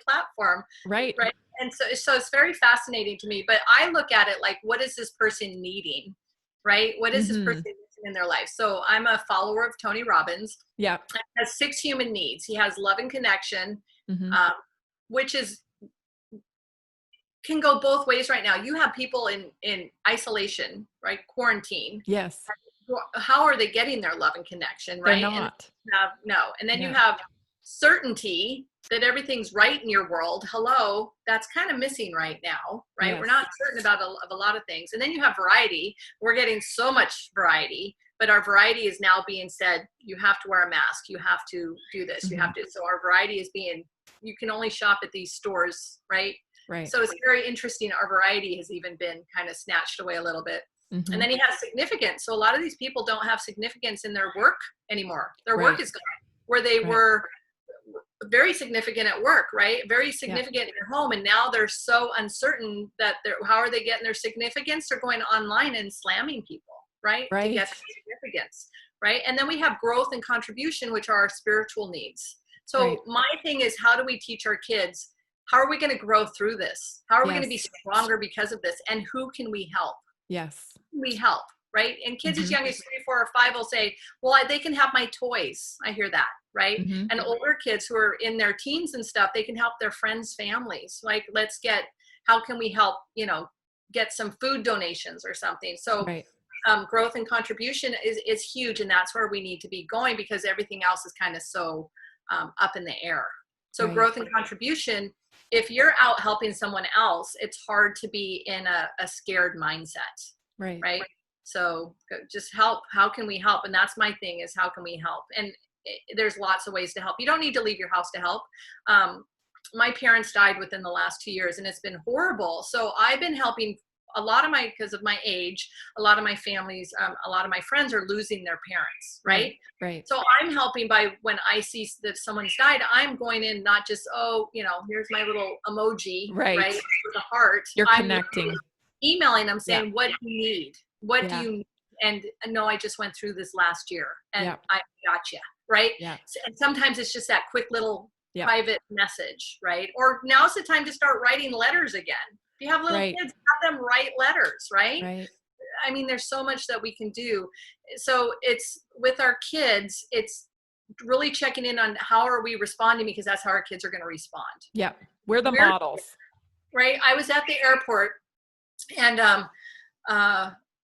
platform. Right. And so it's very fascinating to me, but I look at it like, what is this person needing, right? What is this person needing in their life? So I'm a follower of Tony Robbins. Yeah. He has 6 human needs. He has love and connection, which can go both ways right now. You have people in isolation, right? Quarantine. Yes. How are they getting their love and connection, right? They're not. And then you have certainty that everything's right in your world, hello, that's kind of missing right now, right? Yes. We're not certain about a lot of things. And then you have variety. We're getting so much variety, but our variety is now being said, you have to wear a mask, you have to do this, you have to. So our variety is being, you can only shop at these stores, right? Right. So it's very interesting. Our variety has even been kind of snatched away a little bit. And then he has significance. So a lot of these people don't have significance in their work anymore. Their work is gone, where they were very significant at work, right? Very significant in their home. And now they're so uncertain that how are they getting their significance? They're going online and slamming people, right? To get significance, right? And then we have growth and contribution, which are our spiritual needs. So my thing is, how do we teach our kids? How are we going to grow through this? How are we going to be stronger because of this? And who can we help? Yes. We help, right? And kids as young as 3, 4, or 5 will say, well, they can have my toys. I hear that, right? And older kids who are in their teens and stuff, they can help their friends' families. Like, how can we help, get some food donations or something? So growth and contribution is huge. And that's where we need to be going, because everything else is kind of so up in the air. So growth and contribution, if you're out helping someone else, it's hard to be in a scared mindset. Right. So just help. How can we help? And that's my thing, is how can we help? And there's lots of ways to help. You don't need to leave your house to help. My parents died within the last 2 years, and it's been horrible. So I've been helping because of my age, a lot of my families, a lot of my friends are losing their parents. Right. So I'm helping by, when I see that someone's died, I'm going in, not just, here's my little emoji, right? With a heart. You're connecting. Emailing them saying, what do you need? What do you need? And no, I just went through this last year, and I got you. Right. And sometimes it's just that quick little private message, right? Or now's the time to start writing letters again. If you have little kids, have them write letters, right? I mean, there's so much that we can do. So it's with our kids, it's really checking in on how are we responding, because that's how our kids are going to respond. Yeah. We're the models. Right. I was at the airport, and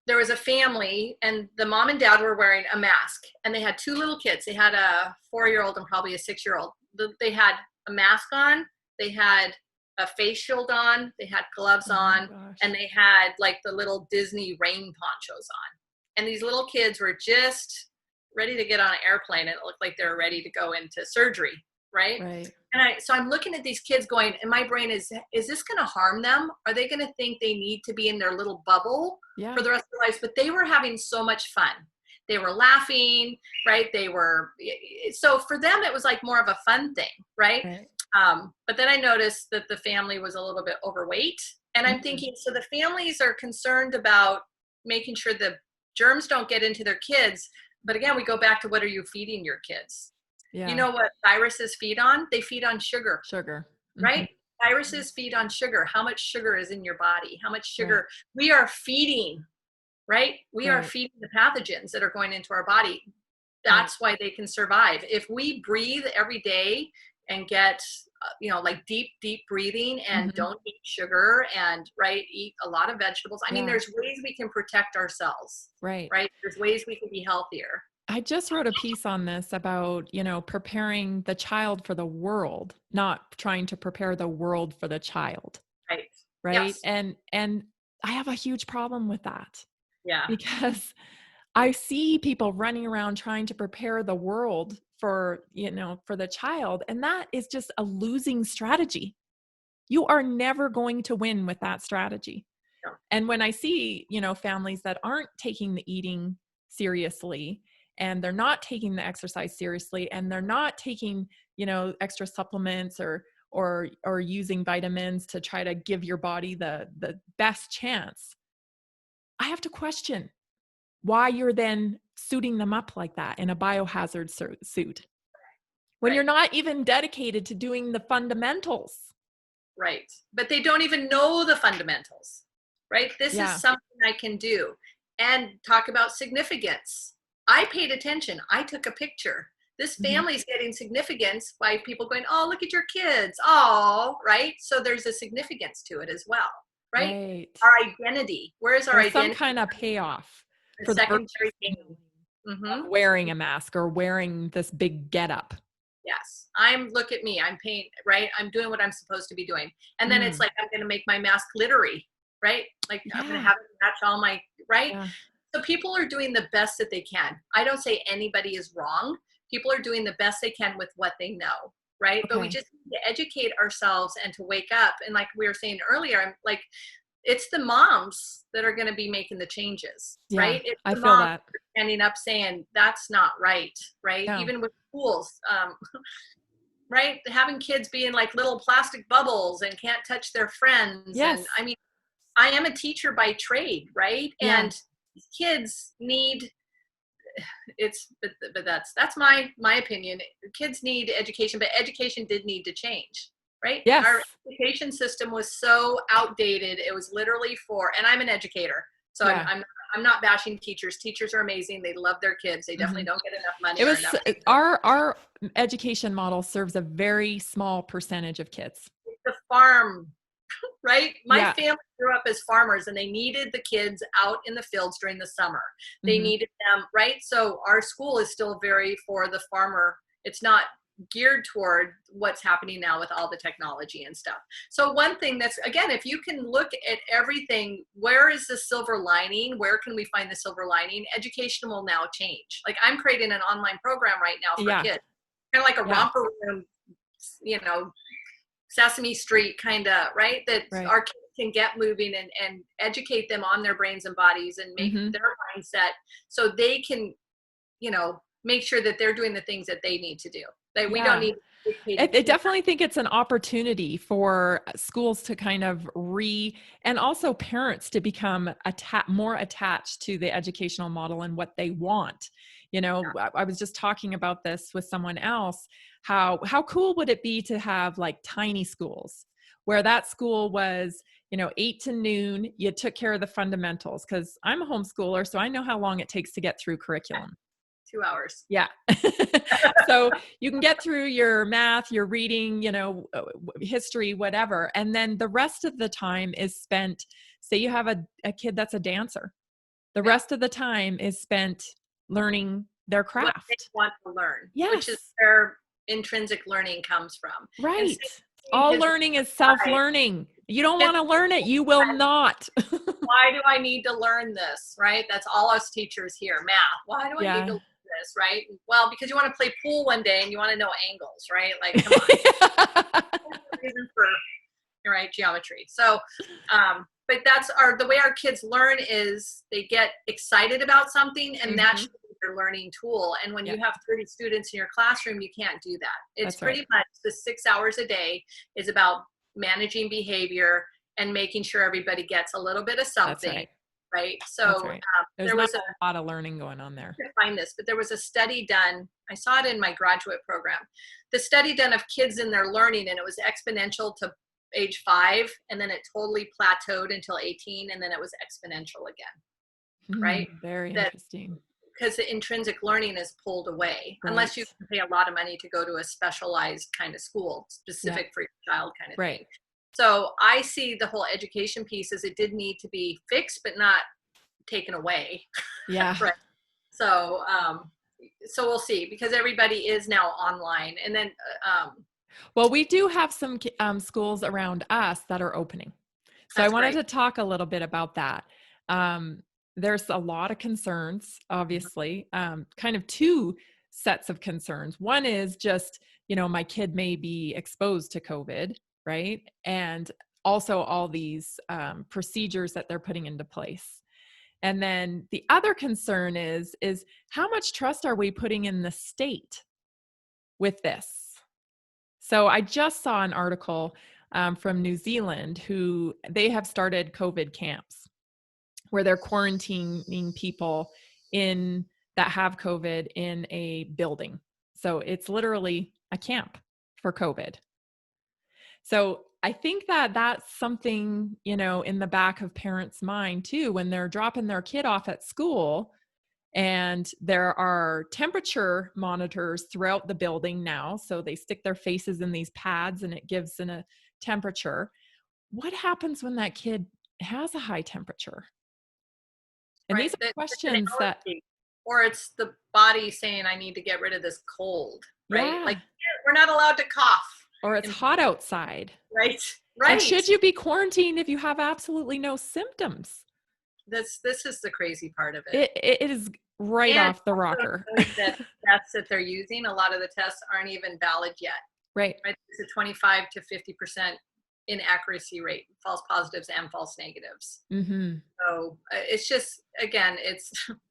there was a family, and the mom and dad were wearing a mask, and they had 2 little kids. They had a 4-year-old and probably a 6-year-old. They had a mask on. They had a face shield on, they had gloves on, and they had like the little Disney rain ponchos on. And these little kids were just ready to get on an airplane, and it looked like they were ready to go into surgery, right? And so I'm looking at these kids going, and my brain is this going to harm them? Are they going to think they need to be in their little bubble for the rest of their lives? But they were having so much fun. They were laughing, right? So for them, it was like more of a fun thing, right? But then I noticed that the family was a little bit overweight, and I'm thinking, so the families are concerned about making sure the germs don't get into their kids. But again, we go back to, what are you feeding your kids? You know what viruses feed on? They feed on sugar. Right? Viruses feed on sugar. How much sugar is in your body? How much sugar we are feeding, right? We are feeding the pathogens that are going into our body. That's why they can survive. If we breathe every day and get, like deep breathing, and don't eat sugar, and eat a lot of vegetables. I mean, there's ways we can protect ourselves, right? There's ways we can be healthier. I just wrote a piece on this about, preparing the child for the world, not trying to prepare the world for the child. Right. Yes. And I have a huge problem with that. Because I see people running around trying to prepare the world for the child. And that is just a losing strategy. You are never going to win with that strategy. No. And when I see, families that aren't taking the eating seriously, and they're not taking the exercise seriously, and they're not taking, extra supplements or using vitamins to try to give your body the best chance, I have to question why you're then suiting them up like that in a biohazard suit when you're not even dedicated to doing the fundamentals. Right. But they don't even know the fundamentals, right? This is something I can do. And talk about significance. I paid attention. I took a picture. This family's getting significance by people going, oh, look at your kids. Oh, right. So there's a significance to it as well, right? Our identity. Where's our identity? Some kind of payoff. For the secondary thing. Wearing a mask or wearing this big getup. Yes. look at me, I'm paying, right? I'm doing what I'm supposed to be doing. And then it's Mm. like, I'm going to make my mask glittery, right? Like I'm going to Yeah. have it match all my, right? Yeah. So people are doing the best that they can. I don't say anybody is wrong. People are doing the best they can with what they know, right? But we Okay. just need to educate ourselves and to wake up. And like we were saying earlier, I'm like, it's the moms that are going to be making the changes, Yeah. right? It's I the feel moms that. that are standing up saying that's not right, right? Yeah. Even with schools, right? Having kids being like little plastic bubbles and can't touch their friends. Yes. And I mean, I am a teacher by trade, right? Yeah. And kids need but that's my opinion. Kids need education, but education did need to change, right? Yes. Our education system was so outdated. It was literally for, and I'm an educator, so Yeah. I'm not bashing teachers. Teachers are amazing. They love their kids. They definitely don't get enough money It or was enough. our education model serves a very small percentage of kids. The farm, right? My Yeah. family grew up as farmers and they needed the kids out in the fields during the summer. They Mhm. needed them, right? So our school is still very for the farmer. It's not geared toward what's happening now with all the technology and stuff. So one thing that's, again, if you can look at everything, where is the silver lining? Where can we find the silver lining? Education will now change. Like I'm creating an online program right now for Yeah. kids, kind of like a Yeah. romper room, you know, Sesame Street kind of, right? That Right. our kids can get moving and educate them on their brains and bodies and make their mindset so they can, you know, make sure that they're doing the things that they need to do. That we don't Yeah. need to dictate I to them. definitely think it's an opportunity for schools to kind of and also parents to become more attached to the educational model and what they want. You know, I was just talking about this with someone else. How cool would it be to have like tiny schools where that school was, 8 to noon, you took care of the fundamentals, because I'm a homeschooler, so I know how long it takes to get through curriculum. 2 hours. Yeah. So you can get through your math, your reading, history, whatever. And then the rest of the time is spent, say you have a kid that's a dancer. The rest of the time is spent learning their What they craft. want to learn, Yes. which is where intrinsic learning comes from. Right. All learning is self-learning. You don't want to learn it, you will not. Why do I need to learn this, right? That's all us teachers hear, math. Why do I need to learn this, right? Well, because you want to play pool one day and you want to know angles, right? Like, come on. Reason for, right, geometry. So, but that's the way our kids learn is they get excited about something and that's their learning tool. And when you have 30 students in your classroom, you can't do that. It's pretty much the 6 hours a day is about managing behavior and making sure everybody gets a little bit of something. Right. So There's not a lot of learning going on there. I can't find this, but there was a study done. I saw it in my graduate program. The study done of kids in their learning, and it was exponential to age 5, and then it totally plateaued until 18, and then it was exponential again. Right. Very interesting. Because the intrinsic learning is pulled away, unless you can pay a lot of money to go to a specialized kind of school specific for your child kind of thing. So I see the whole education piece as it did need to be fixed, but not taken away. Yeah. Right. So, so we'll see, because everybody is now online. And then, well, we do have some schools around us that are opening. So I wanted to talk a little bit about that. There's a lot of concerns, obviously, kind of 2 sets of concerns. One is just, my kid may be exposed to COVID, right? And also all these procedures that they're putting into place. And then the other concern is how much trust are we putting in the state with this? So I just saw an article from New Zealand who they have started COVID camps where they're quarantining people that have COVID in a building. So it's literally a camp for COVID. So I think that that's something, in the back of parents' mind too, when they're dropping their kid off at school and there are temperature monitors throughout the building now. So they stick their faces in these pads and it gives a temperature. What happens when that kid has a high temperature? And these are questions that, or it's the body saying, I need to get rid of this cold, right? Yeah. Like we're not allowed to cough. Or it's hot outside. Right. And should you be quarantined if you have absolutely no symptoms? This is the crazy part of it. It is right And off the rocker. that tests that they're using, a lot of the tests aren't even valid yet. Right. It's a 25 to 50% inaccuracy rate, false positives and false negatives. Mm-hmm. So it's just, again,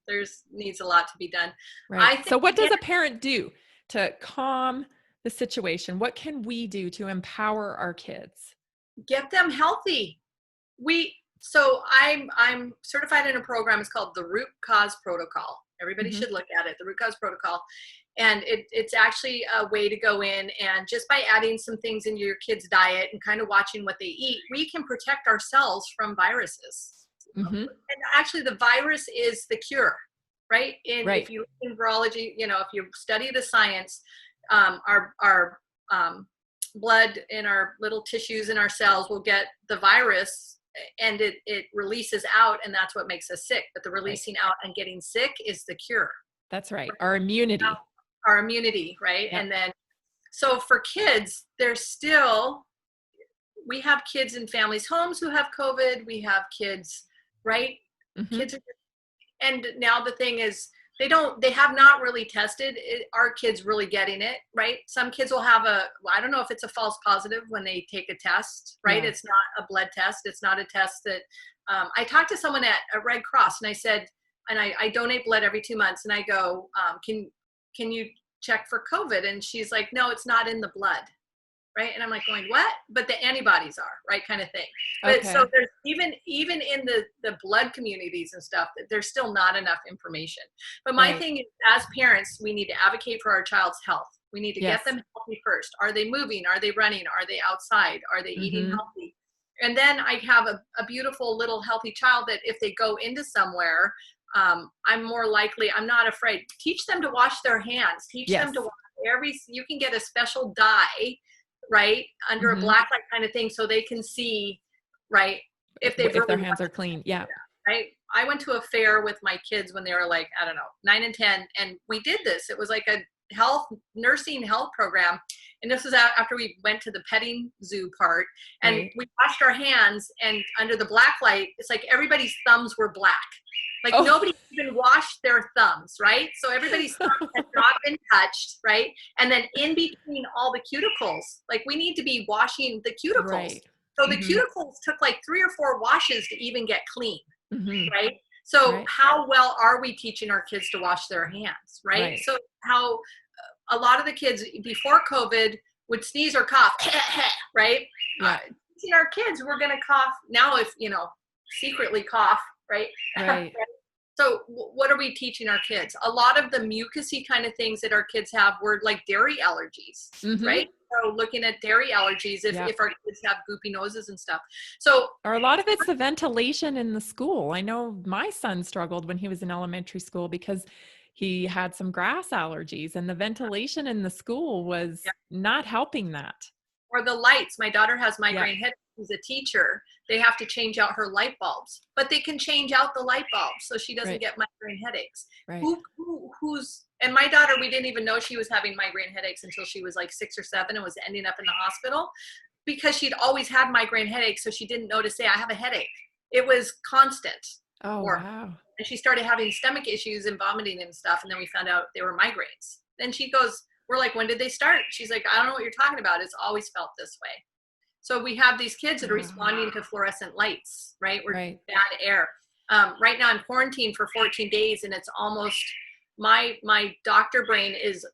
there's needs a lot to be done. Right. So what does a parent do to calm the situation? What can we do to empower our kids? Get them healthy. So I'm certified in a program. It's called the Root Cause Protocol. Everybody should look at it, the Root Cause Protocol. And it's actually a way to go in, and just by adding some things into your kids' diet and kind of watching what they eat, we can protect ourselves from viruses. And actually the virus is the cure, right? If you look in virology, if you study the science, our blood in our little tissues in our cells will get the virus, and it releases out, and that's what makes us sick. But the releasing out and getting sick is the cure. That's right. Our immunity. Right? Yep. And then, so for kids, we have kids in families' homes who have COVID. We have kids, right? Kids are, and now the thing is, they have not really tested it. Are kids really getting it, right? Some kids will have I don't know if it's a false positive when they take a test, right? Yeah. It's not a blood test. It's not a test that, I talked to someone at Red Cross, and I said, and I donate blood every 2 months, and I go, can you check for COVID? And she's like, no, it's not in the blood. Right. And I'm like going, what? But the antibodies are, right, kind of thing. But so there's even in the blood communities and stuff, there's still not enough information. But my thing is, as parents, we need to advocate for our child's health. We need to get them healthy first. Are they moving? Are they running? Are they outside? Are they eating healthy? And then I have a beautiful little healthy child that if they go into somewhere, I'm more likely, I'm not afraid. Teach them to wash their hands. Teach them to wash you can get a special dye, right, under a black light kind of thing, so they can see, right, if their hands are clean. Yeah. Right. I went to a fair with my kids when they were like, I don't know, 9 and 10, and we did this. It was like a nursing health program, and this was after we went to the petting zoo part, and we washed our hands, and under the black light, it's like everybody's thumbs were black. Like nobody even washed their thumbs, right? So everybody's thumbs had not been touched, right? And then in between all the cuticles, like we need to be washing the cuticles. Right. So the cuticles took like 3 or 4 washes to even get clean, right? So how well are we teaching our kids to wash their hands, right? So how a lot of the kids before COVID would sneeze or cough, right? Teaching our kids, we're going to cough now if, secretly cough, right? Right. So what are we teaching our kids? A lot of the mucousy kind of things that our kids have were like dairy allergies, right? So looking at dairy allergies, if our kids have goopy noses and stuff. Or a lot of it's the ventilation in the school. I know my son struggled when he was in elementary school because he had some grass allergies, and the ventilation in the school was not helping that. Or the lights. My daughter has migraine headaches. She's a teacher. They have to change out her light bulbs, but they can change out the light bulbs so she doesn't get migraine headaches. Right. And my daughter, we didn't even know she was having migraine headaches until she was like 6 or 7 and was ending up in the hospital because she'd always had migraine headaches. So she didn't know to say, I have a headache. It was constant. Oh, wow. And she started having stomach issues and vomiting and stuff. And then we found out they were migraines. Then she goes, we're like, when did they start? She's like, I don't know what you're talking about. It's always felt this way. So we have these kids that are responding to fluorescent lights, right? We're bad air. Right now I'm quarantined for 14 days, and it's almost my doctor brain is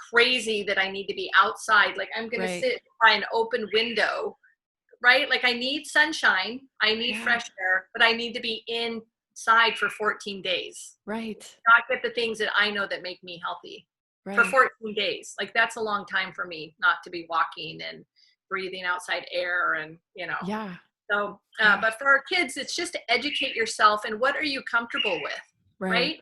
crazy that I need to be outside. Like I'm going to sit by an open window, right? Like I need sunshine, I need fresh air, but I need to be inside for 14 days. Right. Not get the things that I know that make me healthy for 14 days. Like that's a long time for me not to be walking and breathing outside air and, So, but for our kids, it's just to educate yourself and what are you comfortable with, right?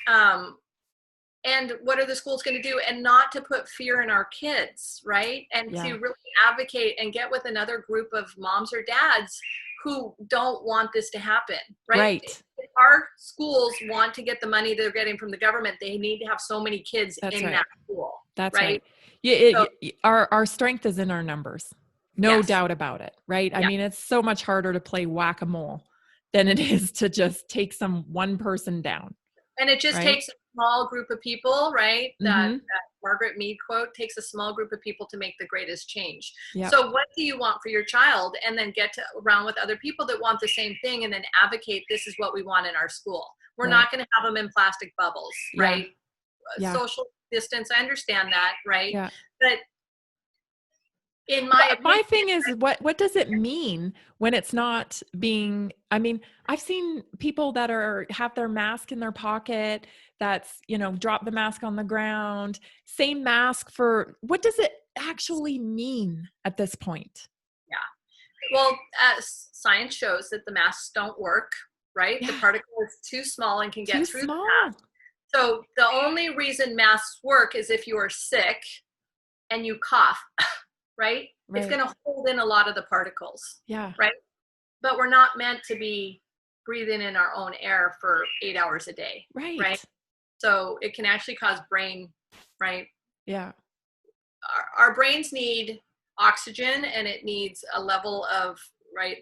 And what are the schools going to do, and not to put fear in our kids, right? And to really advocate and get with another group of moms or dads who don't want this to happen, right? our schools want to get the money they're getting from the government, they need to have so many kids That's in right. that school. That's right. right. Yeah, So, our strength is in our numbers. No yes. doubt about it, right? I Yeah. mean, it's so much harder to play whack-a-mole than it is to just take one person down. And it just right? takes a small group of people, right? That Mhm. Margaret Mead quote, takes a small group of people to make the greatest change. Yep. So what do you want for your child? And then get around with other people that want the same thing, and then advocate, this is what we want in our school. We're Right. not going to have them in plastic bubbles, Yeah. right? Yeah. Social distance, I understand that, right? Yeah. But in my opinion, my thing is, what does it mean when it's not being, I mean, I've seen people that have their mask in their pocket, that's, drop the mask on the ground, same mask what does it actually mean at this point? Yeah. Well, science shows that the masks don't work, right? Yeah. The particle is too small and can get Too through small. the mask. So the only reason masks work is if you are sick and you cough, right? It's going to hold in a lot of the particles. Yeah. Right. But we're not meant to be breathing in our own air for 8 hours a day. Right. Right. So it can actually cause brain, right? Yeah. Our brains need oxygen, and it needs a level of, right,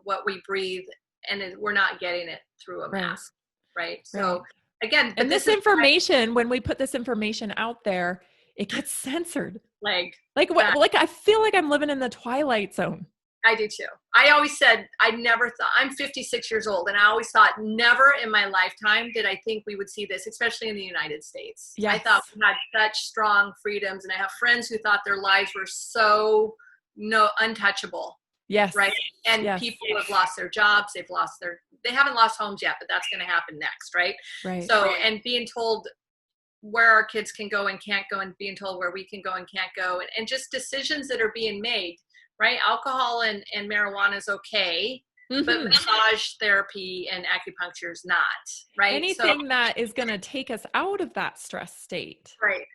what we breathe, and we're not getting it through a mask. Right. So again, and this information, when we put this information out there, it gets censored. Like I feel like I'm living in the Twilight Zone. I do too. I always said, I'm 56 years old, and I always thought, never in my lifetime did I think we would see this, especially in the United States. Yes. I thought we had such strong freedoms, and I have friends who thought their lives were so untouchable. Yes. Right. And people have lost their jobs. They haven't lost homes yet, but that's going to happen next. Right. Right. So, and being told where our kids can go and can't go, and being told where we can go and can't go, and just decisions that are being made, right? Alcohol and marijuana is okay, but massage therapy and acupuncture is not, right? Anything that is going to take us out of that stress state. Right.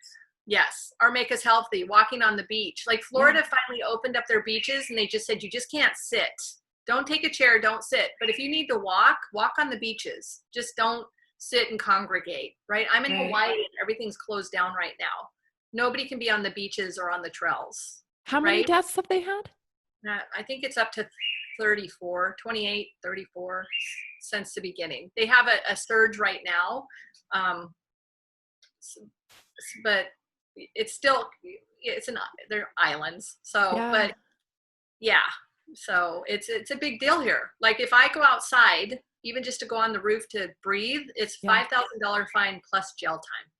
Yes. Or make us healthy. Walking on the beach. Like Florida finally opened up their beaches, and they just said, you just can't sit. Don't take a chair. Don't sit. But if you need to walk on the beaches. Just don't sit and congregate, right? I'm in Hawaii, and everything's closed down right now. Nobody can be on the beaches or on the trails. How many deaths have they had? I think it's up to 28, 34 since the beginning. They have a surge right now, but it's still, they're islands. So, but yeah, so it's a big deal here. Like if I go outside, even just to go on the roof to breathe, it's $5,000 fine plus jail time.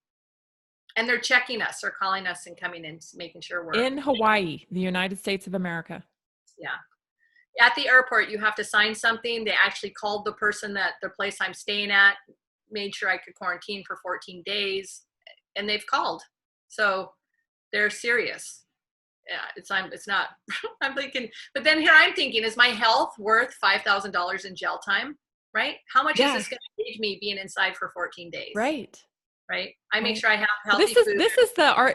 And they're checking us or calling us and coming in, making sure we're in Hawaii, the United States of America. Yeah. At the airport, you have to sign something. They actually called the person the place I'm staying at, made sure I could quarantine for 14 days, and they've called. So they're serious. Yeah, it's not, I'm thinking, but then here I'm thinking, is my health worth $5,000 in jail time? Right? How much is this going to save me being inside for 14 days? Right. Right. I make sure I have healthy food.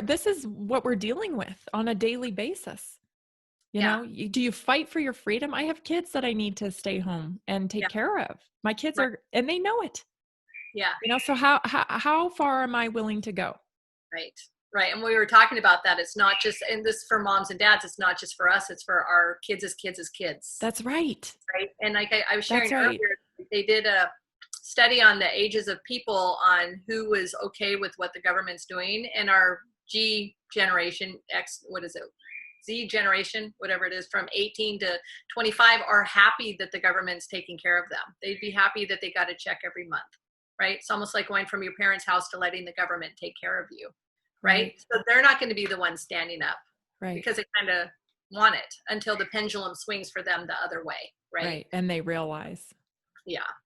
This is what we're dealing with on a daily basis. You know, do you fight for your freedom? I have kids that I need to stay home and take care of. My kids and they know it. Yeah. So how far am I willing to go? Right. Right. And we were talking about that. It's not just, and this for moms and dads, it's not just for us, it's for our kids as kids as kids. That's right. Right. And like I was sharing earlier, they did a study on the ages of people on who was okay with what the government's doing, and our Z generation, whatever it is, from 18 to 25 are happy that the government's taking care of them. They'd be happy that they got a check every month, right? It's almost like going from your parents' house to letting the government take care of you, right? So they're not going to be the ones standing up, because they kind of want it until the pendulum swings for them the other way, right? And they realize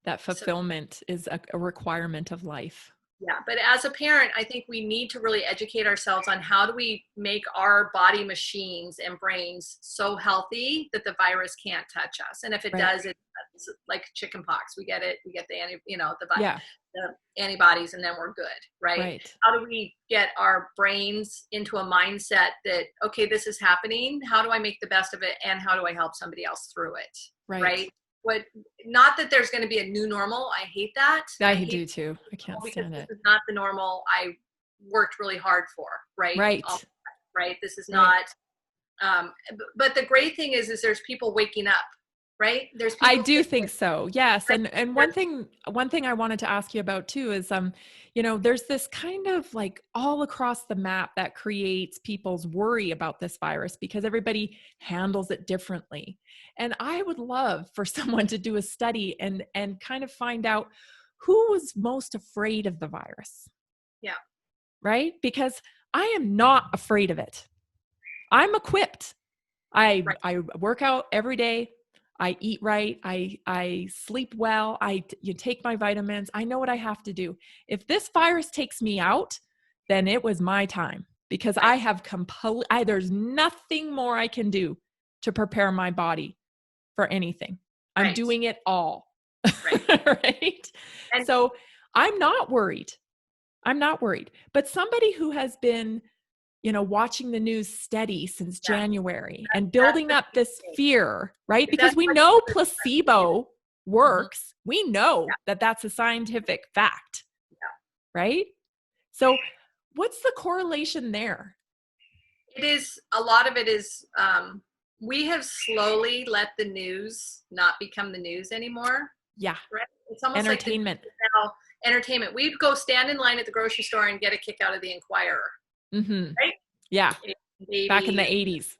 that fulfillment is a requirement of life. Yeah. But as a parent, I think we need to really educate ourselves on how do we make our body machines and brains so healthy that the virus can't touch us. And if it does, it's like chicken pox. We get it. We get the antibodies, and then we're good. Right. How do we get our brains into a mindset that, okay, this is happening. How do I make the best of it? And how do I help somebody else through it? Right. not that there's going to be a new normal. I hate that. I hate do too. I can't stand this it. is not the normal I worked really hard for, right? Right. Right. This is Right. not, but the great thing is there's people waking up, right? There's people I do think so. Yes. And one thing I wanted to ask you about too is, there's this kind of like all across the map that creates people's worry about this virus because everybody handles it differently. And I would love for someone to do a study and kind of find out who was most afraid of the virus. Yeah. Right? Because I am not afraid of it. I'm equipped. I work out every day. I eat right. I sleep well. You take my vitamins. I know what I have to do. If this virus takes me out, then it was my time because I have there's nothing more I can do to prepare my body for anything. I'm doing it all. Right. And so I'm not worried. But somebody who has been, watching the news steady since January and building up this fear, right? Because we know placebo works. We know that that's a scientific fact, right? So what's the correlation there? A lot of it is, we have slowly let the news not become the news anymore. Yeah. Right? It's almost entertainment. Like entertainment. We'd go stand in line at the grocery store and get a kick out of the Inquirer. Mm-hmm. Right? Yeah. Baby, back in the 80s.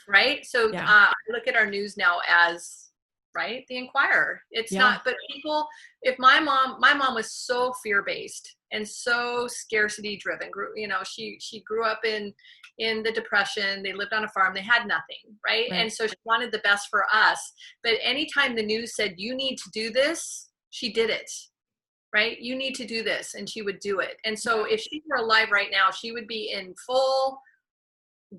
Right? So I look at our news now as, right, the Inquirer. It's not, but people, if my mom was so fear-based and so scarcity driven, she grew up in the Depression. They lived on a farm. They had nothing, right? And so she wanted the best for us. But anytime the news said, you need to do this, she did it, right? You need to do this. And she would do it. And so if she were alive right now, she would be in full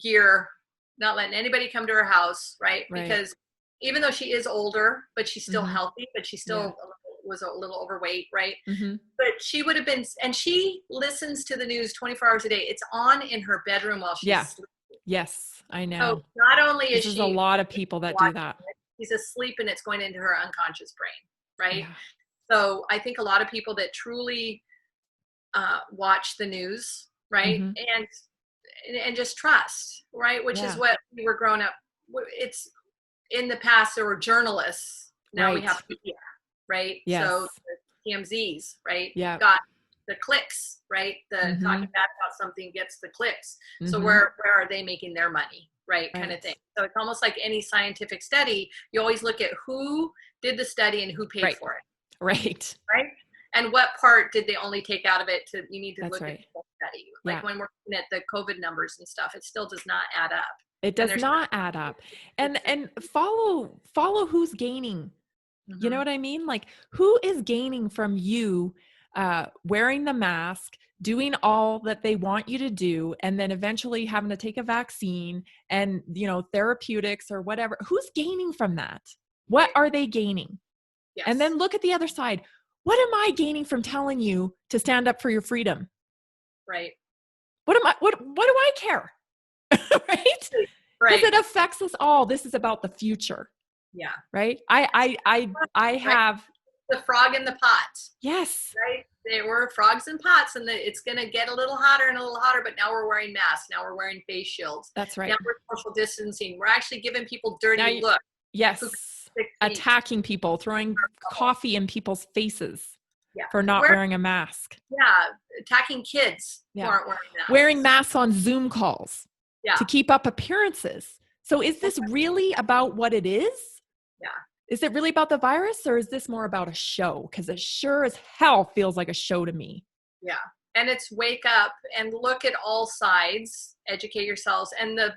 gear, not letting anybody come to her house, right? Because even though she is older, but she's still healthy, but she still was a little overweight, right? But she would have been, and she listens to the news 24 hours a day. It's on in her bedroom while she's sleeping. Yes, I know. So not only is There's she a lot of people that do that. She's asleep and it's going into her unconscious brain, right? So I think a lot of people that truly watch the news, right? And just trust, right? Which is what we were growing up. It's in the past, there were journalists. Now we have media, right? Yes. So the TMZs, right? Yeah. Got the clicks, right? The talking bad about something gets the clicks. So where are they making their money, right? Kind of thing. So it's almost like any scientific study. You always look at who did the study and who paid for it. Right. Right. And what part did they only take out of it? You need to look at the whole study. Like when we're looking at the COVID numbers and stuff, it still does not add up. It does not add up. And follow who's gaining. You know what I mean? Like who is gaining from you wearing the mask, doing all that they want you to do, and then eventually having to take a vaccine and, therapeutics or whatever. Who's gaining from that? What are they gaining? Yes. And then look at the other side. What am I gaining from telling you to stand up for your freedom? Right. What do I care? Right? Because it affects us all. This is about the future. Yeah. Right. I have the frog in the pot. Yes. Right. There were frogs in pots, and it's going to get a little hotter and a little hotter. But now we're wearing masks. Now we're wearing face shields. That's right. Now we're social distancing. We're actually giving people dirty looks. Yes. Attacking people, throwing coffee in people's faces for not wearing a mask. Yeah. Attacking kids who aren't wearing masks. Wearing masks on Zoom calls to keep up appearances. So is this really about what it is? Yeah. Is it really about the virus, or is this more about a show? Because it sure as hell feels like a show to me. Yeah. And it's wake up and look at all sides, educate yourselves. And the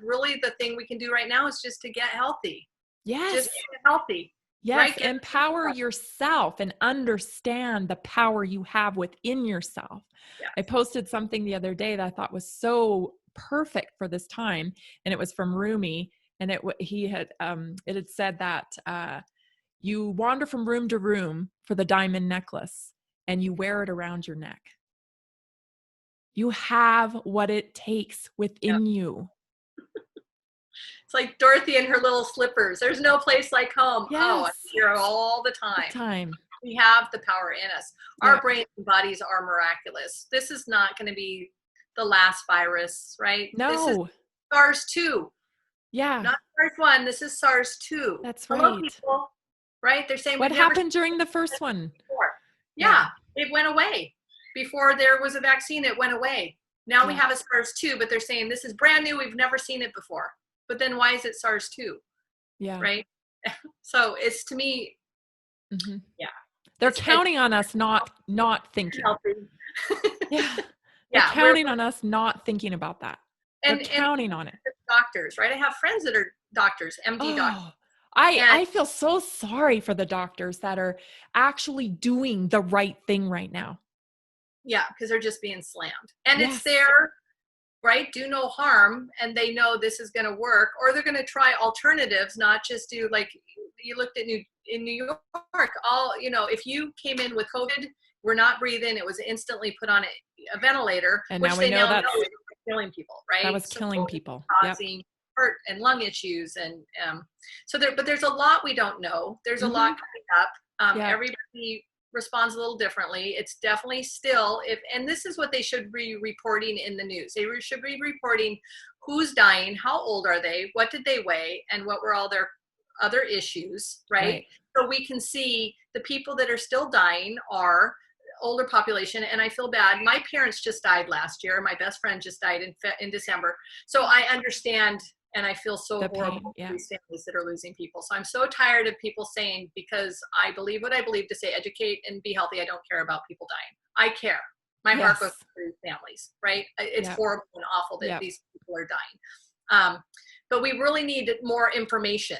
thing we can do right now is just to get healthy. Yes. Just get healthy. Yes. Right? Empower yourself and understand the power you have within yourself. Yes. I posted something the other day that I thought was so perfect for this time. And it was from Rumi. And it had said that you wander from room to room for the diamond necklace and you wear it around your neck. You have what it takes within you. It's like Dorothy and her little slippers. There's no place like home. Yes. Oh, I'm here all the time. We have the power in us. Our brains and bodies are miraculous. This is not going to be the last virus, right? No. This is SARS-2. Yeah. Not SARS-1. This is SARS-2. That's Hello, right. people. Right? They're saying What happened during the first one? Before. Yeah, it went away. Before there was a vaccine, it went away. Now we have a SARS-2, but they're saying this is brand new. We've never seen it before. But then why is it SARS-2? Yeah. Right? So it's, to me, They're counting on us not thinking. Yeah. They're counting on us not thinking about that. They're counting on it. Doctors, right? I have friends that are doctors, MD doctors. I feel so sorry for the doctors that are actually doing the right thing right now. Yeah, because they're just being slammed. And it's their, right, do no harm, and they know this is going to work, or they're going to try alternatives, not just do, like, you looked at in New York, if you came in with COVID, we're not breathing, it was instantly put on a ventilator, and which now we know that's killing people, right? That was killing people. Causing heart and lung issues, and but there's a lot we don't know. There's a lot coming up. Everybody responds a little differently. It's definitely still, and this is what they should be reporting in the news. They should be reporting who's dying, how old are they, what did they weigh, and what were all their other issues, right? So we can see the people that are still dying are older population, and I feel bad. My parents just died last year. My best friend just died in December. So I understand, and I feel so horrible for these families that are losing people. So I'm so tired of people saying, because I believe what I believe, to say educate and be healthy, I don't care about people dying. I care. My heart goes for these families, right? It's horrible and awful that these people are dying. But we really need more information,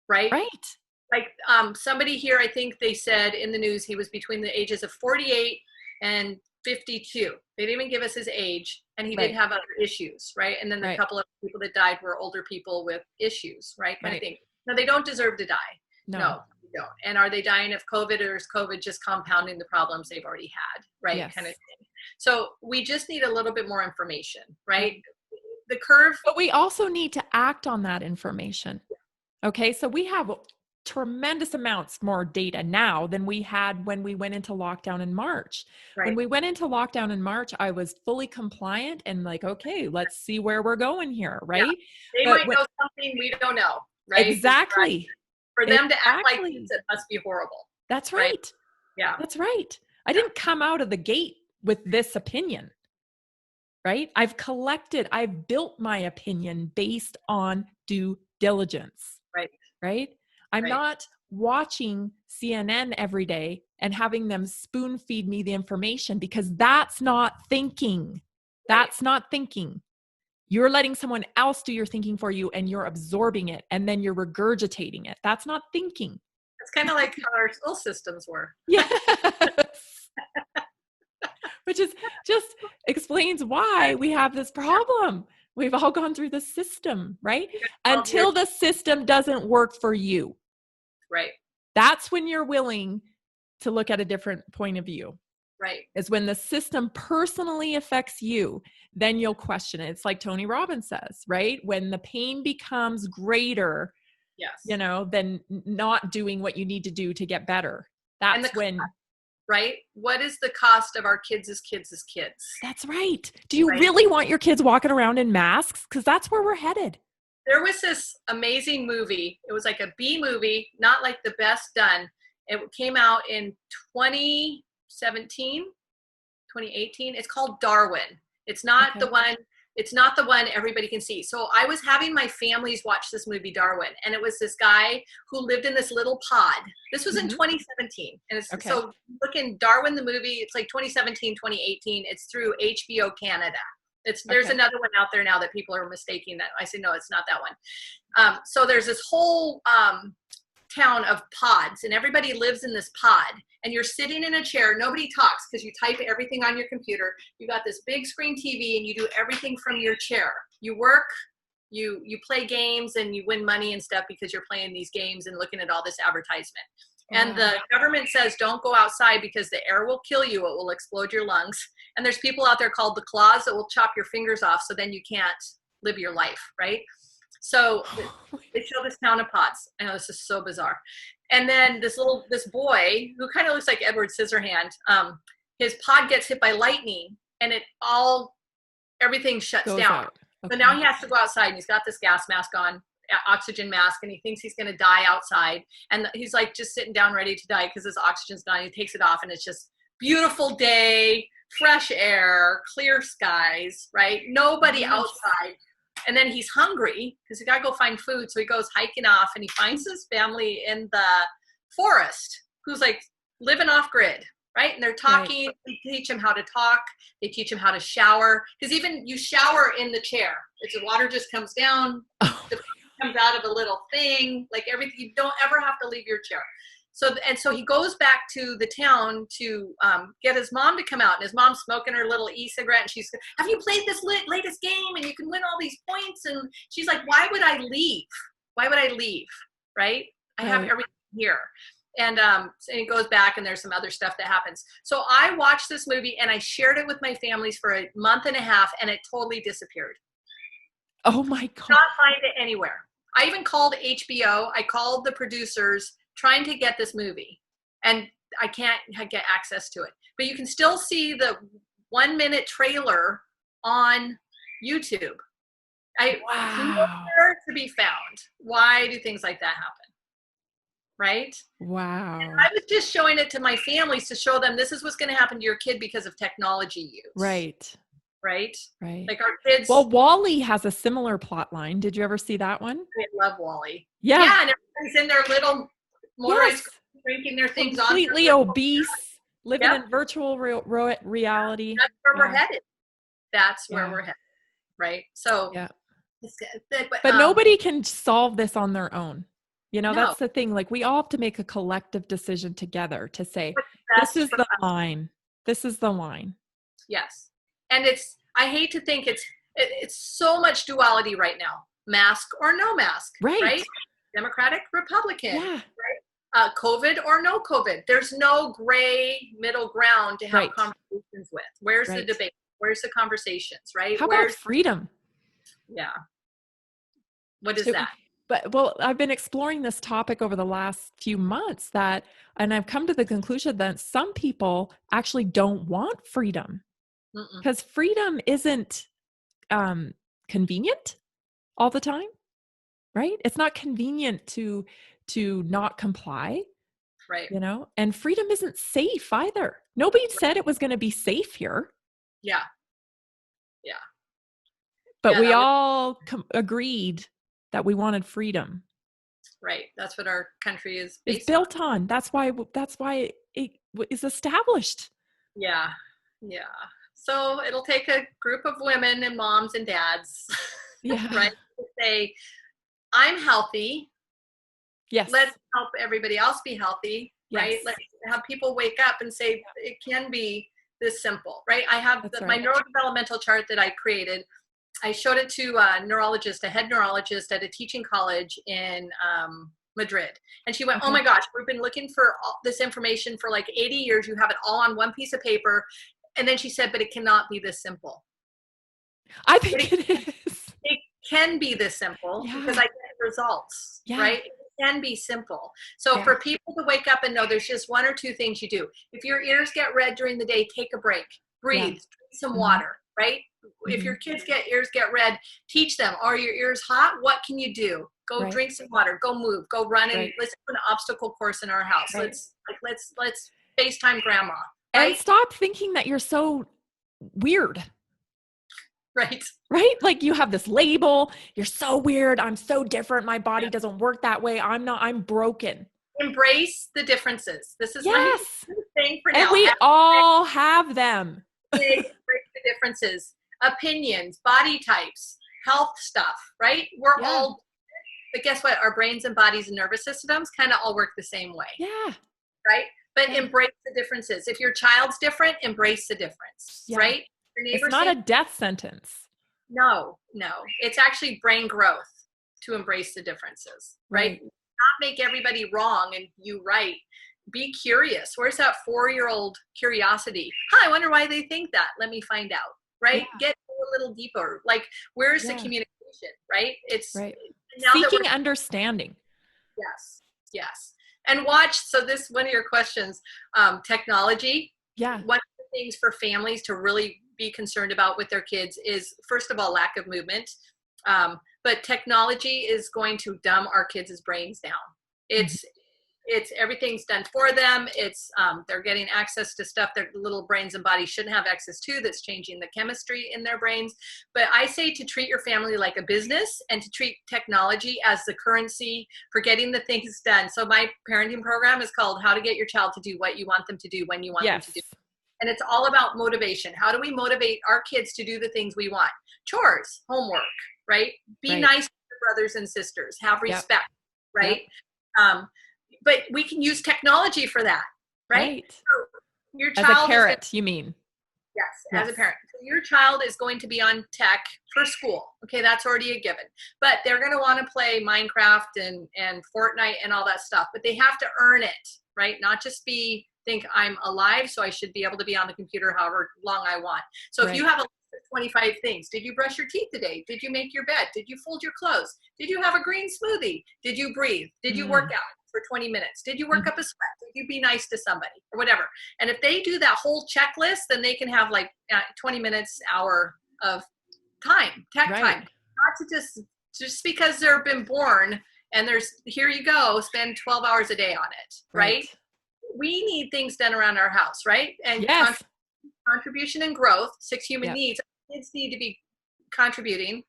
right? Right. Like somebody here, I think they said in the news, he was between the ages of 48 and 52. They didn't even give us his age, and he did have other issues, right? And then the couple of people that died were older people with issues, right? Kind of thing. No, they don't deserve to die. No, they don't. And are they dying of COVID, or is COVID just compounding the problems they've already had, right? Yes. Kind of thing. So we just need a little bit more information, right? The curve. But we also need to act on that information. Okay, so we have tremendous amounts more data now than we had when we went into lockdown in March. When we went into lockdown in March, I was fully compliant and like, okay, let's see where we're going here, right? They might know something we don't know, right? Exactly. For them to act like this, it must be horrible. That's right. Yeah. That's right. I didn't come out of the gate with this opinion, right? I've built my opinion based on due diligence. Right? I'm not watching CNN every day and having them spoon feed me the information, because that's not thinking. That's not thinking. You're letting someone else do your thinking for you, and you're absorbing it, and then you're regurgitating it. That's not thinking. It's kind of like how our school systems were. Yes. Which is just explains why we have this problem. We've all gone through the system, right? Until the system doesn't work for you. Right. That's when you're willing to look at a different point of view. Right. Is when the system personally affects you, then you'll question it. It's like Tony Robbins says, right? When the pain becomes greater, than not doing what you need to do to get better. That's when... Right? What is the cost of our kids as kids? That's right. Do you really want your kids walking around in masks? Because that's where we're headed. There was this amazing movie. It was like a B movie, not like the best done. It came out in 2017, 2018. It's called Darwin. It's not the one. It's not the one everybody can see. So I was having my families watch this movie, Darwin, and it was this guy who lived in this little pod. This was in 2017. And so look in Darwin, the movie, it's like 2017, 2018. It's through HBO Canada. There's another one out there now that people are mistaking that. I say, no, it's not that one. So there's this whole town of pods, and everybody lives in this pod, and you're sitting in a chair. Nobody talks because you type everything on your computer. You got this big screen TV, and you do everything from your chair. You work, you play games, and you win money and stuff because you're playing these games and looking at all this advertisement. And the government says, don't go outside because the air will kill you. It will explode your lungs. And there's people out there called the claws that will chop your fingers off, so then you can't live your life, right? So they show this town of pots. I know this is so bizarre. And then this boy who kind of looks like Edward Scissorhand, his pod gets hit by lightning and everything shuts Goes down. out. Okay. So now he has to go outside and he's got this gas mask on, oxygen mask, and he thinks he's going to die outside. And he's like just sitting down ready to die because his oxygen's gone. He takes it off and it's just beautiful day, fresh air, clear skies, right? Nobody outside. And then he's hungry because he got to go find food. So he goes hiking off and he finds his family in the forest who's like living off grid, right? And they're talking. Right. They teach him how to talk. They teach him how to shower. Because even you shower in the chair. The water just comes down. The comes out of a little thing. Like everything. You don't ever have to leave your chair. So he goes back to the town to get his mom to come out, and his mom's smoking her little e-cigarette, and she's, have you played this latest game, and you can win all these points? And she's like, why would I leave? Why would I leave? Right? I have everything here. And he goes back, and there's some other stuff that happens. So I watched this movie, and I shared it with my families for a month and a half, and it totally disappeared. Oh my God. Not find it anywhere. I even called HBO. I called the producers trying to get this movie, and I can't get access to it. But you can still see the 1-minute trailer on YouTube. Nowhere to be found. Why do things like that happen? Right? Wow. And I was just showing it to my families to show them this is what's going to happen to your kid because of technology use. Right. Right? Right. Like our kids. Well, WALL-E has a similar plot line. Did you ever see that one? I love WALL-E. Yeah. Yeah, and everybody's in their little motorized drinking their things completely obese, living yep. in virtual reality. That's where we're headed. That's where we're headed. Right? So, but nobody can solve this on their own. You know, that's the thing. Like, we all have to make a collective decision together to say, this is the line. This is the line. Yes. And I hate to think it's so much duality right now. Mask or no mask. Right? Democratic, Republican. Yeah. Right? COVID or no COVID. There's no gray middle ground to have conversations with. Where's the debate? Where's the conversations? Right? How about freedom? Yeah. What is that? Well, I've been exploring this topic over the last few months and I've come to the conclusion that some people actually don't want freedom because freedom isn't convenient all the time, right? It's not convenient to not comply, right? You know, and freedom isn't safe either. Nobody said it was going to be safe here. Yeah. Yeah. But we all agreed that we wanted freedom. Right. That's what our country is based built on. That's why it is established. Yeah. Yeah. So it'll take a group of women and moms and dads, right, to say, I'm healthy. Yes. Let's help everybody else be healthy. Yes. Right. Let's have people wake up and say it can be this simple. Right. I have my neurodevelopmental chart that I created. I showed it to a head neurologist at a teaching college in Madrid. And she went, oh my gosh, we've been looking for all this information for like 80 years. You have it all on one piece of paper. And then she said, but it cannot be this simple. I think it is. It can be this simple because I get results, right? It can be simple. So for people to wake up and know there's just one or two things you do. If your ears get red during the day, take a break, breathe, drink some water, right? If your kids ears get red, teach them, are your ears hot? What can you do? Go drink some water, go move, go run, and let's do an obstacle course in our house. Let's FaceTime grandma. Right? And stop thinking that you're so weird. Right. Right? Like you have this label, you're so weird, I'm so different, my body doesn't work that way, I'm broken. Embrace the differences. This is my thing for now. And we all have them. Embrace the differences. Opinions, body types, health stuff, right? We're all, but guess what? Our brains and bodies and nervous systems kind of all work the same way. Yeah. Right? But embrace the differences. If your child's different, embrace the difference, right? Your neighbor it's not a death sentence. No. It's actually brain growth to embrace the differences, right? Not make everybody wrong and you right. Be curious. Where's that 4-year-old curiosity? I wonder why they think that. Let me find out. Right? Get a little deeper. Like, where's the communication motivation, right? It's right. now that Seeking understanding. yes, yes. And watch, so this, one of your questions, technology. Yeah. One of the things for families to really be concerned about with their kids is, first of all, lack of movement. But technology is going to dumb our kids' brains down. It's everything's done for them. It's they're getting access to stuff their little brains and bodies shouldn't have access to, that's changing the chemistry in their brains. But I say to treat your family like a business and to treat technology as the currency for getting the things done. So my parenting program is called How to Get Your Child to Do What You Want Them to Do When You Want them to do. And it's all about motivation. How do we motivate our kids to do the things we want? Chores, homework, right? Be nice to your brothers and sisters. Have respect, right? But we can use technology for that, right? So your child as a carrot, you mean? Yes, as a parent. So your child is going to be on tech for school. Okay, that's already a given. But they're going to want to play Minecraft and Fortnite and all that stuff. But they have to earn it, right? Not just think I'm alive, so I should be able to be on the computer however long I want. So if you have a list of 25 things, did you brush your teeth today? Did you make your bed? Did you fold your clothes? Did you have a green smoothie? Did you breathe? Did you work out for 20 minutes? Did you work up a sweat? Did you be nice to somebody or whatever? And if they do that whole checklist, then they can have like 20 minutes, hour of time, tech time. Not to just because they've been born and here you go, spend 12 hours a day on it, right? We need things done around our house, right? And contribution and growth, 6 human needs. Kids need to be contributing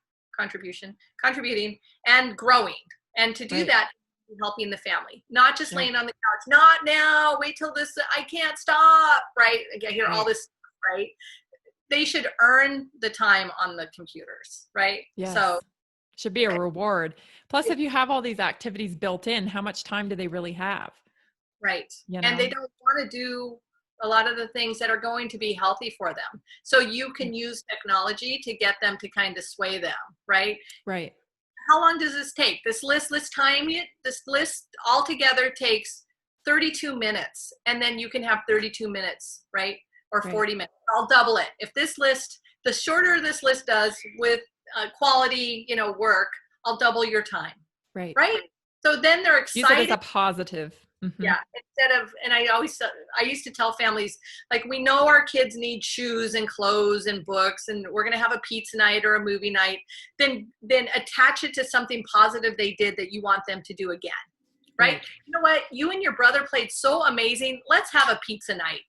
and growing. And to do that, helping the family, not just laying on the couch, not now, wait till this, I can't stop, right? I hear all this, right? They should earn the time on the computers, right? So should be a reward. Plus, if you have all these activities built in, how much time do they really have? Right. And they don't want to do a lot of the things that are going to be healthy for them. So you can use technology to get them to kind of sway them, right? Right. How long does this take? This list, let's time it. This list altogether takes 32 minutes. And then you can have 32 minutes, right? Or 40 minutes. I'll double it. If this list, the shorter this list does with quality, work, I'll double your time. Right. So then they're excited. Use it as a positive. Yeah. Instead of, and I used to tell families, like, we know our kids need shoes and clothes and books, and we're going to have a pizza night or a movie night. Then attach it to something positive they did that you want them to do again. Right? You know what? You and your brother played so amazing. Let's have a pizza night.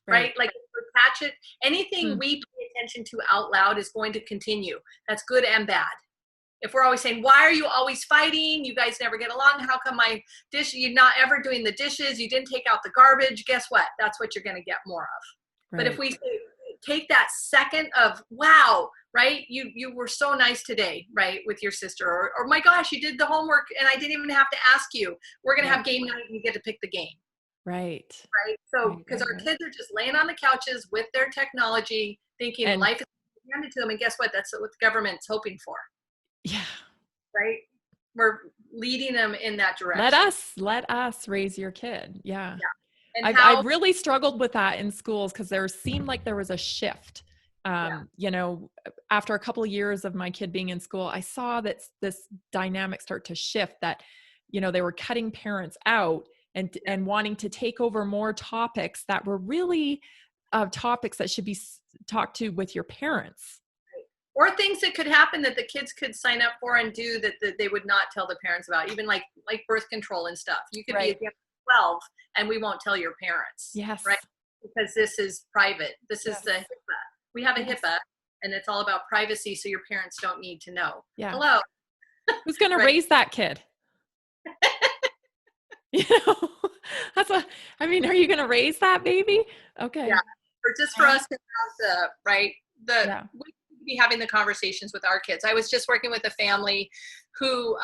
Right? Like, attach it. Anything we pay attention to out loud is going to continue. That's good and bad. If we're always saying, why are you always fighting? You guys never get along. How come you're not ever doing the dishes? You didn't take out the garbage. Guess what? That's what you're going to get more of. But if we take that second of, wow, right? You were so nice today, right? With your sister, or my gosh, you did the homework and I didn't even have to ask you. We're going to have game night and you get to pick the game. Right. So, because our kids are just laying on the couches with their technology, thinking life is handed to them. And guess what? That's what the government's hoping for. Yeah. Right. We're leading them in that direction. Let us raise your kid. Yeah. And I really struggled with that in schools because there seemed like there was a shift. After a couple of years of my kid being in school, I saw that this dynamic start to shift, that, they were cutting parents out and wanting to take over more topics that were really topics that should be talked to with your parents. Or things that could happen that the kids could sign up for and do that they would not tell the parents about, even like birth control and stuff. You could be 12 and we won't tell your parents. Yes. Right? Because this is private. This is the HIPAA. We have a HIPAA and it's all about privacy, so your parents don't need to know. Yeah. Hello. Who's going to raise that kid? Are you going to raise that baby? Okay. Yeah. Or just for us to have we be having the conversations with our kids. I was just working with a family who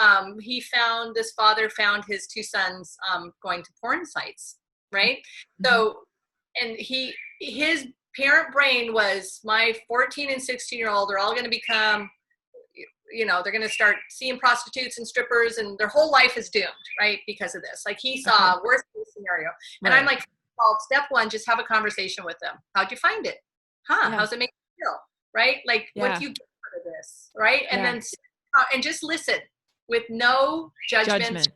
this father found his 2 sons going to porn sites, right? So, and his parent brain was, my 14 and 16-year-old are all going to become, they're going to start seeing prostitutes and strippers and their whole life is doomed, right? Because of this. Like, he saw worst case scenario. And I'm like, well, step 1, just have a conversation with them. How'd you find it? How's it make you feel? Right? Like, what do you get out of this? Right? And then And just listen with no judgment. Judgment.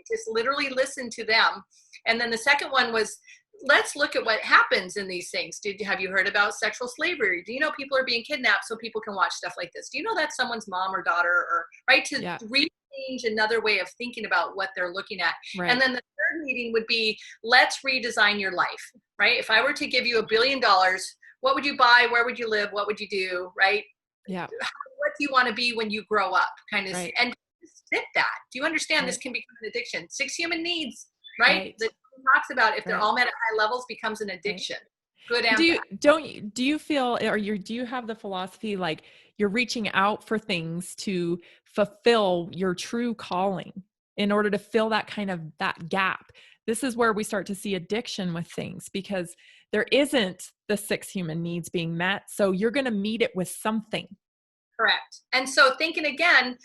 Just literally listen to them. And then the second one was, let's look at what happens in these things. Have you heard about sexual slavery? Do you know people are being kidnapped so people can watch stuff like this? Do you know that's someone's mom or daughter, or right? To change another way of thinking about what they're looking at. Right. And then the third meeting would be, let's redesign your life, right? If I were to give you $1 billion, what would you buy? Where would you live? What would you do? Right? Yeah. What do you want to be when you grow up? Kind of, right. and fit that. Do you understand? Right. This can become an addiction. 6 human needs, right? That talks about if they're all met at high levels, becomes an addiction. Good and bad. Do you feel, or do you have the philosophy like you're reaching out for things to fulfill your true calling in order to fill that that gap? This is where we start to see addiction with things, because there isn't the 6 human needs being met. So you're going to meet it with something. Correct. And so thinking again,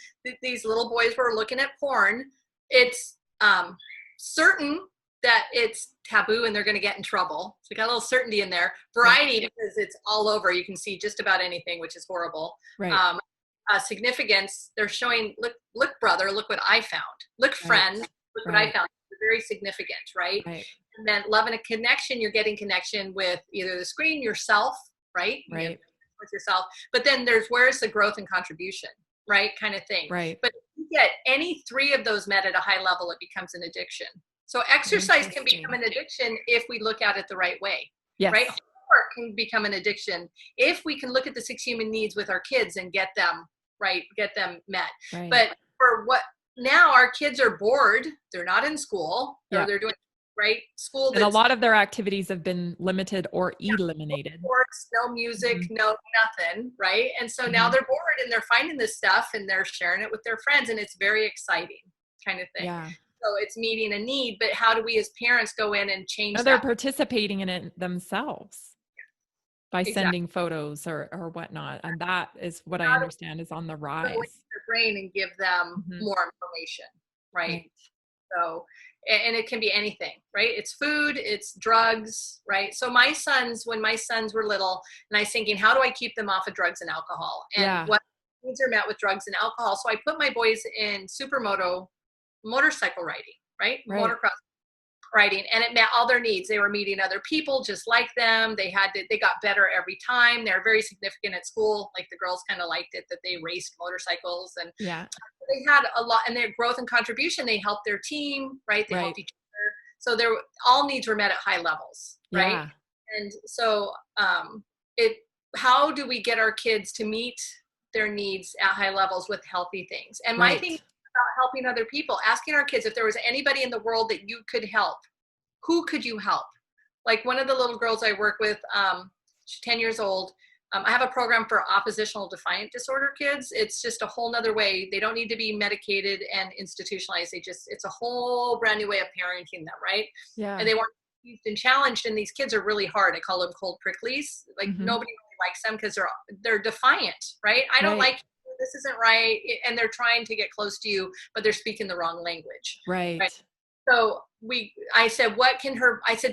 these little boys were looking at porn. It's certain that it's taboo and they're going to get in trouble. So we got a little certainty in there. Variety, because it's all over. You can see just about anything, which is horrible. Right. Significance, they're showing, look, brother, look what I found. Look, friend, look what I found. It's very significant, right? And then love and a connection, you're getting connection with either the screen, yourself, right? Right. With yourself. But then where's the growth and contribution, right? Kind of thing. Right. But if you get any 3 of those met at a high level, it becomes an addiction. So exercise can become an addiction if we look at it the right way. Yes. Right? Homework can become an addiction if we can look at the 6 human needs with our kids and get them met. Right. But for what now, our kids are bored. They're not in school, or they're doing school. And a lot of their activities have been limited or eliminated. No sports, no music, no nothing, right? And so now they're bored and they're finding this stuff and they're sharing it with their friends, and it's very exciting kind of thing. Yeah. So it's meeting a need, but how do we as parents go in and change that? They're participating in it themselves by sending photos or whatnot. And that is what I understand is on the rise. Their brain and give them more information, right? So, and it can be anything, right? It's food, it's drugs, right? So when my sons were little, and I was thinking, how do I keep them off of drugs and alcohol? And what needs are met with drugs and alcohol? So I put my boys in motorcycle riding, right? Motocross riding, and it met all their needs. They were meeting other people just like them. They got better every time. They're very significant at school. Like the girls kind of liked it that they raced motorcycles, and they had a lot, and their growth and contribution, they helped their team, right? They helped each other. So all needs were met at high levels, right? Yeah. And so how do we get our kids to meet their needs at high levels with healthy things? And my thing about helping other people, asking our kids if there was anybody in the world that you could help, who could you help? Like one of the little girls I work with, she's 10 years old. I have a program for oppositional defiant disorder kids. It's just a whole nother way. They don't need to be medicated and institutionalized. it's a whole brand new way of parenting them, right? Yeah. And they weren't used and challenged, and these kids are really hard. I call them cold pricklies. Like nobody really likes them because they're defiant, right? I don't like you, this isn't right. And they're trying to get close to you, but they're speaking the wrong language. Right. So I said,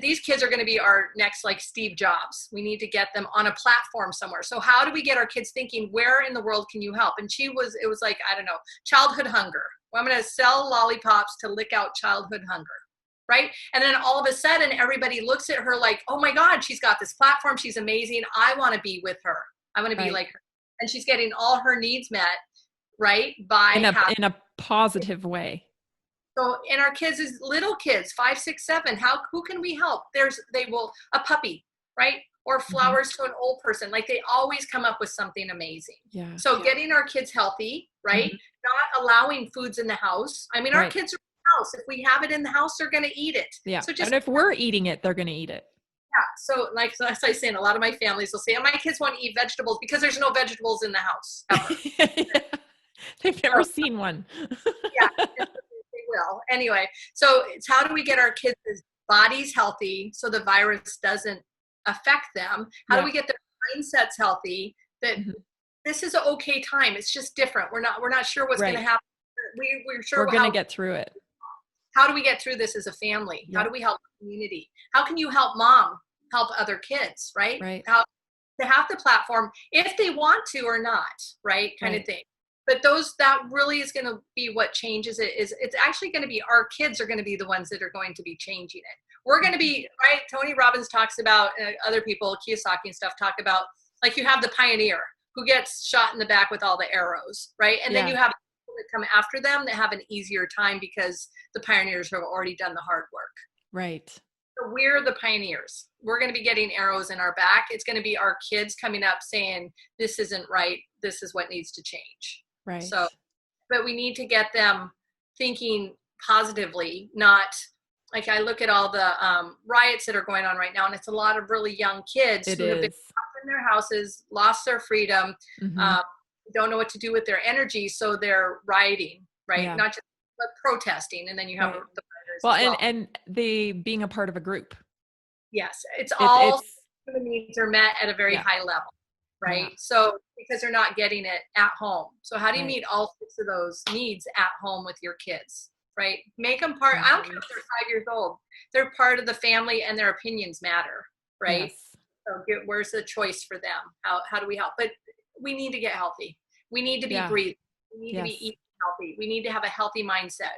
these kids are going to be our next, like Steve Jobs. We need to get them on a platform somewhere. So how do we get our kids thinking, where in the world can you help? And it was like, I don't know, childhood hunger. Well, I'm going to sell lollipops to lick out childhood hunger. Right. And then all of a sudden, everybody looks at her like, oh my God, she's got this platform. She's amazing. I want to be with her. I want to be like her. And she's getting all her needs met, right? In a positive way. So, and our kids is little kids, 5, 6, 7. Who can we help? A puppy, right? Or flowers to an old person. Like they always come up with something amazing. Yeah. So getting our kids healthy, right? Not allowing foods in the house. I mean, our kids are in the house. If we have it in the house, they're going to eat it. Yeah. So and if we're eating it, they're going to eat it. Yeah. So like as I was saying, a lot of my families will say, oh, my kids want to eat vegetables because there's no vegetables in the house. They've never seen one. Yeah. Will. Anyway, so it's how do we get our kids' bodies healthy so the virus doesn't affect them? How do we get their mindsets healthy that this is an okay time? It's just different. We're not sure what's going to happen. We're sure we're going to get through it. How do we get through this as a family? How do we help the community? How can you help mom help other kids, right? How to have the platform if they want to or not, right? Kind of thing. But that really is going to be what changes it. Is it's actually going to be our kids are going to be the ones that are going to be changing it. We're going to be, right? Tony Robbins talks about, other people, Kiyosaki and stuff talk about, like, you have the pioneer who gets shot in the back with all the arrows, right? And then you have people that come after them that have an easier time because the pioneers have already done the hard work. Right. So we're the pioneers. We're going to be getting arrows in our back. It's going to be our kids coming up saying, this isn't right. This is what needs to change. Right. So, but we need to get them thinking positively, not like, I look at all the riots that are going on right now, and it's a lot of really young kids who have been trapped in their houses, lost their freedom, don't know what to do with their energy, so they're rioting, right? Yeah. Not just but protesting, and then you have the rioters. Well, and they being a part of a group. Yes, all human needs are met at a very high level, right? Yeah. So because they're not getting it at home. So how do you meet all 6 of those needs at home with your kids, right? Make them part. I don't care if they're 5 years old. They're part of the family, and their opinions matter, right? Yes. So where's the choice for them? How do we help? But we need to get healthy. We need to be breathing. We need to be eating healthy. We need to have a healthy mindset.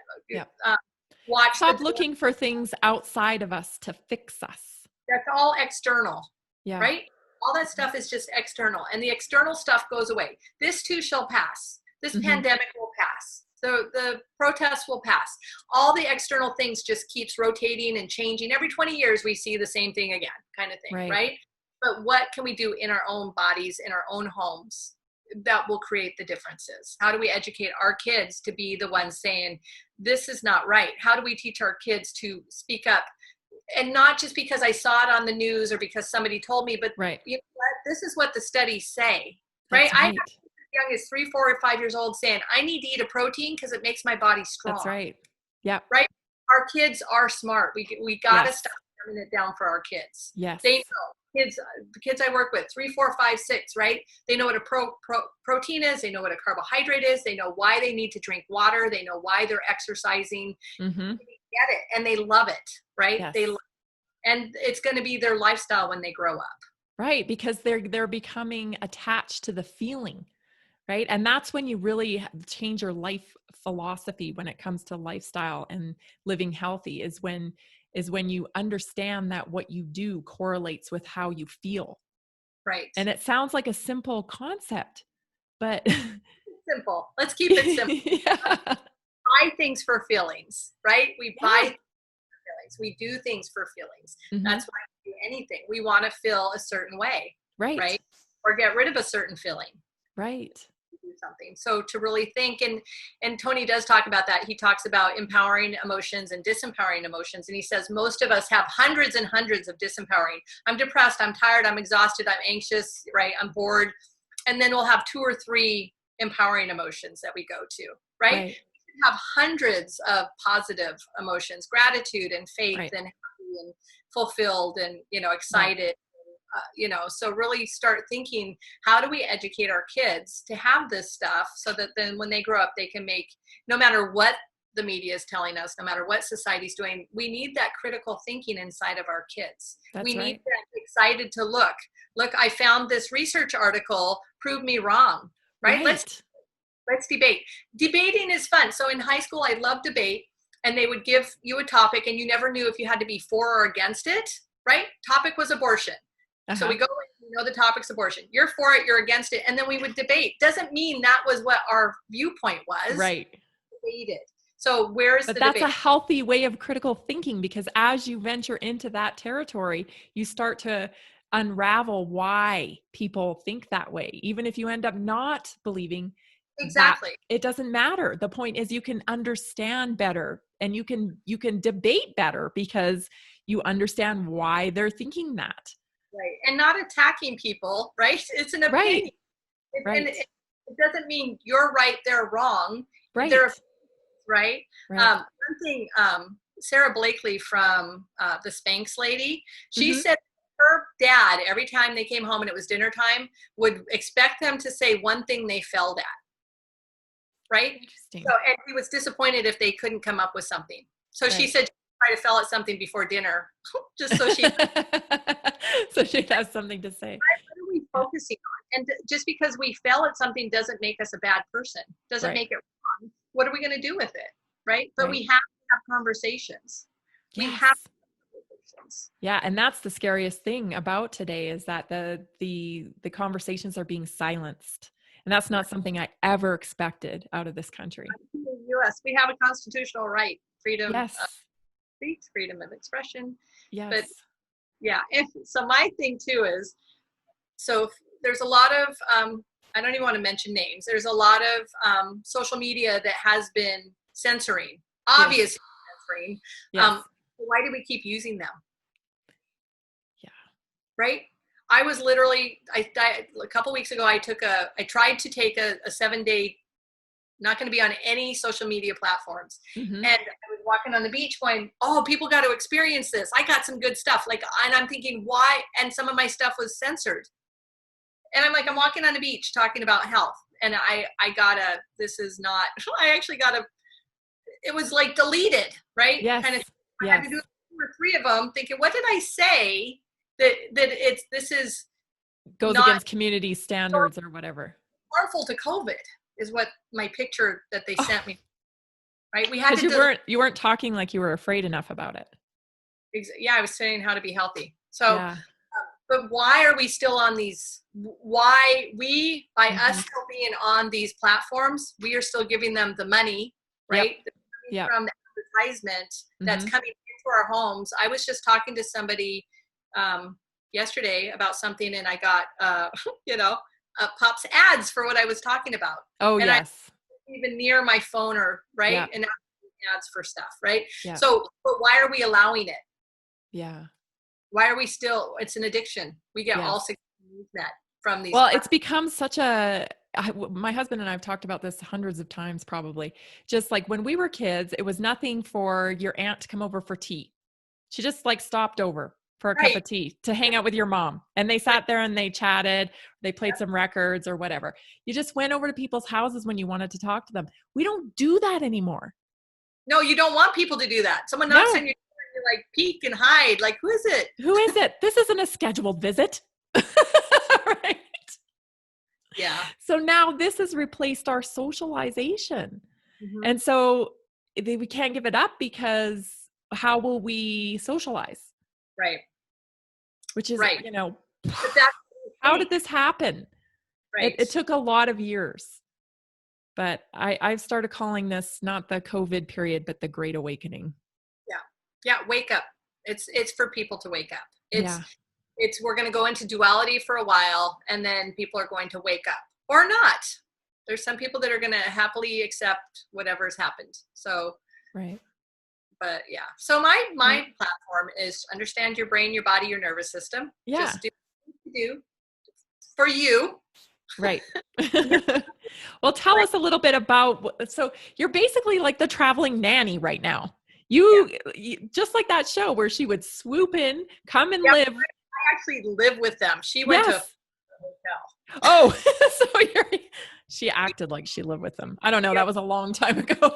Stop looking for things outside of us to fix us. That's all external, right? All that stuff is just external, and the external stuff goes away. This too shall pass. This pandemic will pass. So the protests will pass. All the external things just keeps rotating and changing. Every 20 years, we see the same thing again, kind of thing, right? But what can we do in our own bodies, in our own homes, that will create the differences? How do we educate our kids to be the ones saying, this is not right? How do we teach our kids to speak up? And not just because I saw it on the news or because somebody told me, but you know what? This is what the studies say, right? I have kids as young as 3, 4, or 5 years old saying, I need to eat a protein because it makes my body strong. That's right. Yeah. Right? Our kids are smart. We got to stop dumbing it down for our kids. Yes. They know. The kids I work with, 3, 4, 5, 6, right? They know what a protein is. They know what a carbohydrate is. They know why they need to drink water. They know why they're exercising. They get it, and they love it, right? Yes. And it's going to be their lifestyle when they grow up. Right, because they're becoming attached to the feeling, right? And that's when you really change your life philosophy when it comes to lifestyle and living healthy, is when you understand that what you do correlates with how you feel. Right. And it sounds like a simple concept, but simple. Let's keep it simple. Buy things for feelings, right? We buy things for feelings. We do things for feelings. That's why we do anything. We want to feel a certain way, right? Or get rid of a certain feeling. Right. Do something. So to really think, and Tony does talk about that. He talks about empowering emotions and disempowering emotions. And he says most of us have hundreds and hundreds of disempowering. I'm depressed, I'm tired, I'm exhausted, I'm anxious, right? I'm bored. And then we'll have 2 or 3 empowering emotions that we go to, right? We have hundreds of positive emotions, gratitude and faith and happy and fulfilled and, excited. So really start thinking, how do we educate our kids to have this stuff so that then when they grow up, they can make, no matter what the media is telling us, no matter what society's doing, we need that critical thinking inside of our kids. We need them excited to look, I found this research article, prove me wrong, right? Let's debate. Debating is fun. So in high school, I loved debate, and they would give you a topic and you never knew if you had to be for or against it, right? Topic was abortion. So we go, the topic's abortion. You're for it, you're against it. And then we would debate. Doesn't mean that was what our viewpoint was. Right. Debated. So where's the debate? But that's a healthy way of critical thinking, because as you venture into that territory, you start to unravel why people think that way. Even if you end up not believing it doesn't matter. The point is you can understand better, and you can debate better because you understand why they're thinking that. Right. And not attacking people, right? It's an opinion. And it doesn't mean you're right, they're wrong. Right. Right. One thing, Sarah Blakely from the Spanx lady, she said her dad, every time they came home and it was dinner time, would expect them to say one thing they failed at. Right. Interesting. So, and he was disappointed if they couldn't come up with something. So she said, try to fail at something before dinner, just so she so she'd have something to say. What do we focusing on? And just because we fail at something doesn't make us a bad person, doesn't make it wrong. What are we going to do with it? Right. But we have to have conversations. We have to have conversations. Yeah. And that's the scariest thing about today is that the conversations are being silenced. And that's not something I ever expected out of this country. In the US, we have a constitutional right, freedom of speech, freedom of expression. Yes. But yeah, so my thing too is, so there's a lot of, I don't even want to mention names. There's a lot of social media that has been censoring, obviously censoring. Why do we keep using them? Yeah. Right? I was literally, a couple weeks ago, I tried to take a 7-day, not going to be on any social media platforms. Mm-hmm. And I was walking on the beach going, oh, people got to experience this. I got some good stuff. And I'm thinking, why? And some of my stuff was censored. And I'm like, I'm walking on the beach talking about health. And I actually got it was like deleted, right? Yes. Kind of, I had to do 2 or 3 of them thinking, what did I say? This is goes against community standards or whatever. Harmful to COVID is what my picture that they sent me. Right? We had to. You weren't talking like you were afraid enough about it. Yeah, I was saying how to be healthy. So, but why are we still on these? Why us still being on these platforms, we are still giving them the money, right? From the advertisement that's coming into our homes. I was just talking to somebody yesterday about something, and I got Pop's ads for what I was talking about. Oh, and yes. I even near my phone and ads for stuff, right? Yeah. So, but why are we allowing it? Yeah. Why are we still? It's an addiction. We get all 6 needs met from these. Well, it's become such my husband and I have talked about this hundreds of times, probably. Just like when we were kids, it was nothing for your aunt to come over for tea. She just stopped over for a cup of tea to hang out with your mom. And they sat there and they chatted, they played some records or whatever. You just went over to people's houses when you wanted to talk to them. We don't do that anymore. No, you don't want people to do that. Someone knocks on your door and you're like, peek and hide. Like, who is it? Who is it? This isn't a scheduled visit. Right? Yeah. So now this has replaced our socialization. Mm-hmm. And so we can't give it up because how will we socialize? Right. Which is, how did this happen? Right. It took a lot of years. But I've started calling this not the COVID period, but the Great Awakening. Yeah. Yeah. Wake up. It's for people to wake up. We're going to go into duality for a while, and then people are going to wake up or not. There's some people that are going to happily accept whatever's happened. So, right. But yeah. So my platform is understand your brain, your body, your nervous system. Yeah. Just do what you do for you. Right. Well, tell us a little bit about, so you're basically like the traveling nanny right now. You just like that show where she would swoop in, come and live. I actually live with them. She went to a hotel. Oh, so she acted like she lived with them. I don't know. That was a long time ago.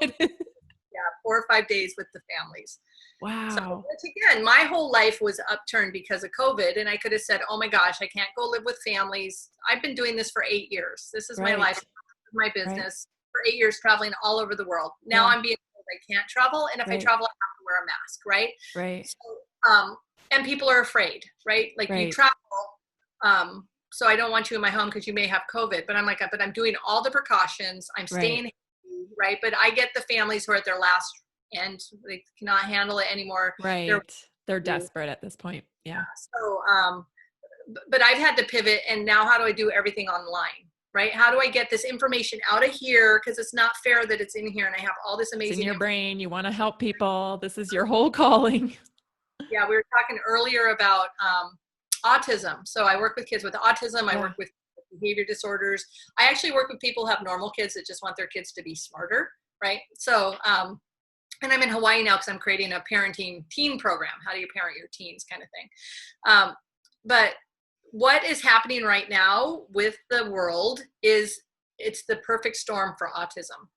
4 or 5 days with the families. Wow. So again, my whole life was upturned because of COVID, and I could have said, oh my gosh, I can't go live with families. I've been doing this for 8 years. This is my life, my business for 8 years, traveling all over the world. Now I'm being told I can't travel, and if I travel, I have to wear a mask, right? Right. So, and people are afraid, right? Like you travel, so I don't want you in my home because you may have COVID. But I'm like, but I'm doing all the precautions. I'm staying healthy, right? But I get the families who are at their last end. They cannot handle it anymore. Right. They're desperate at this point. Yeah. So, but I've had to pivot, and now how do I do everything online? Right? How do I get this information out of here? Because it's not fair that it's in here and I have all this amazing. It's in your brain. You want to help people. This is your whole calling. Yeah, we were talking earlier about autism. So I work with kids with autism. I work with behavior disorders. I actually work with people who have normal kids that just want their kids to be smarter, right? So, and I'm in Hawaii now because I'm creating a parenting teen program. How do you parent your teens kind of thing? But what is happening right now with the world is it's the perfect storm for autism.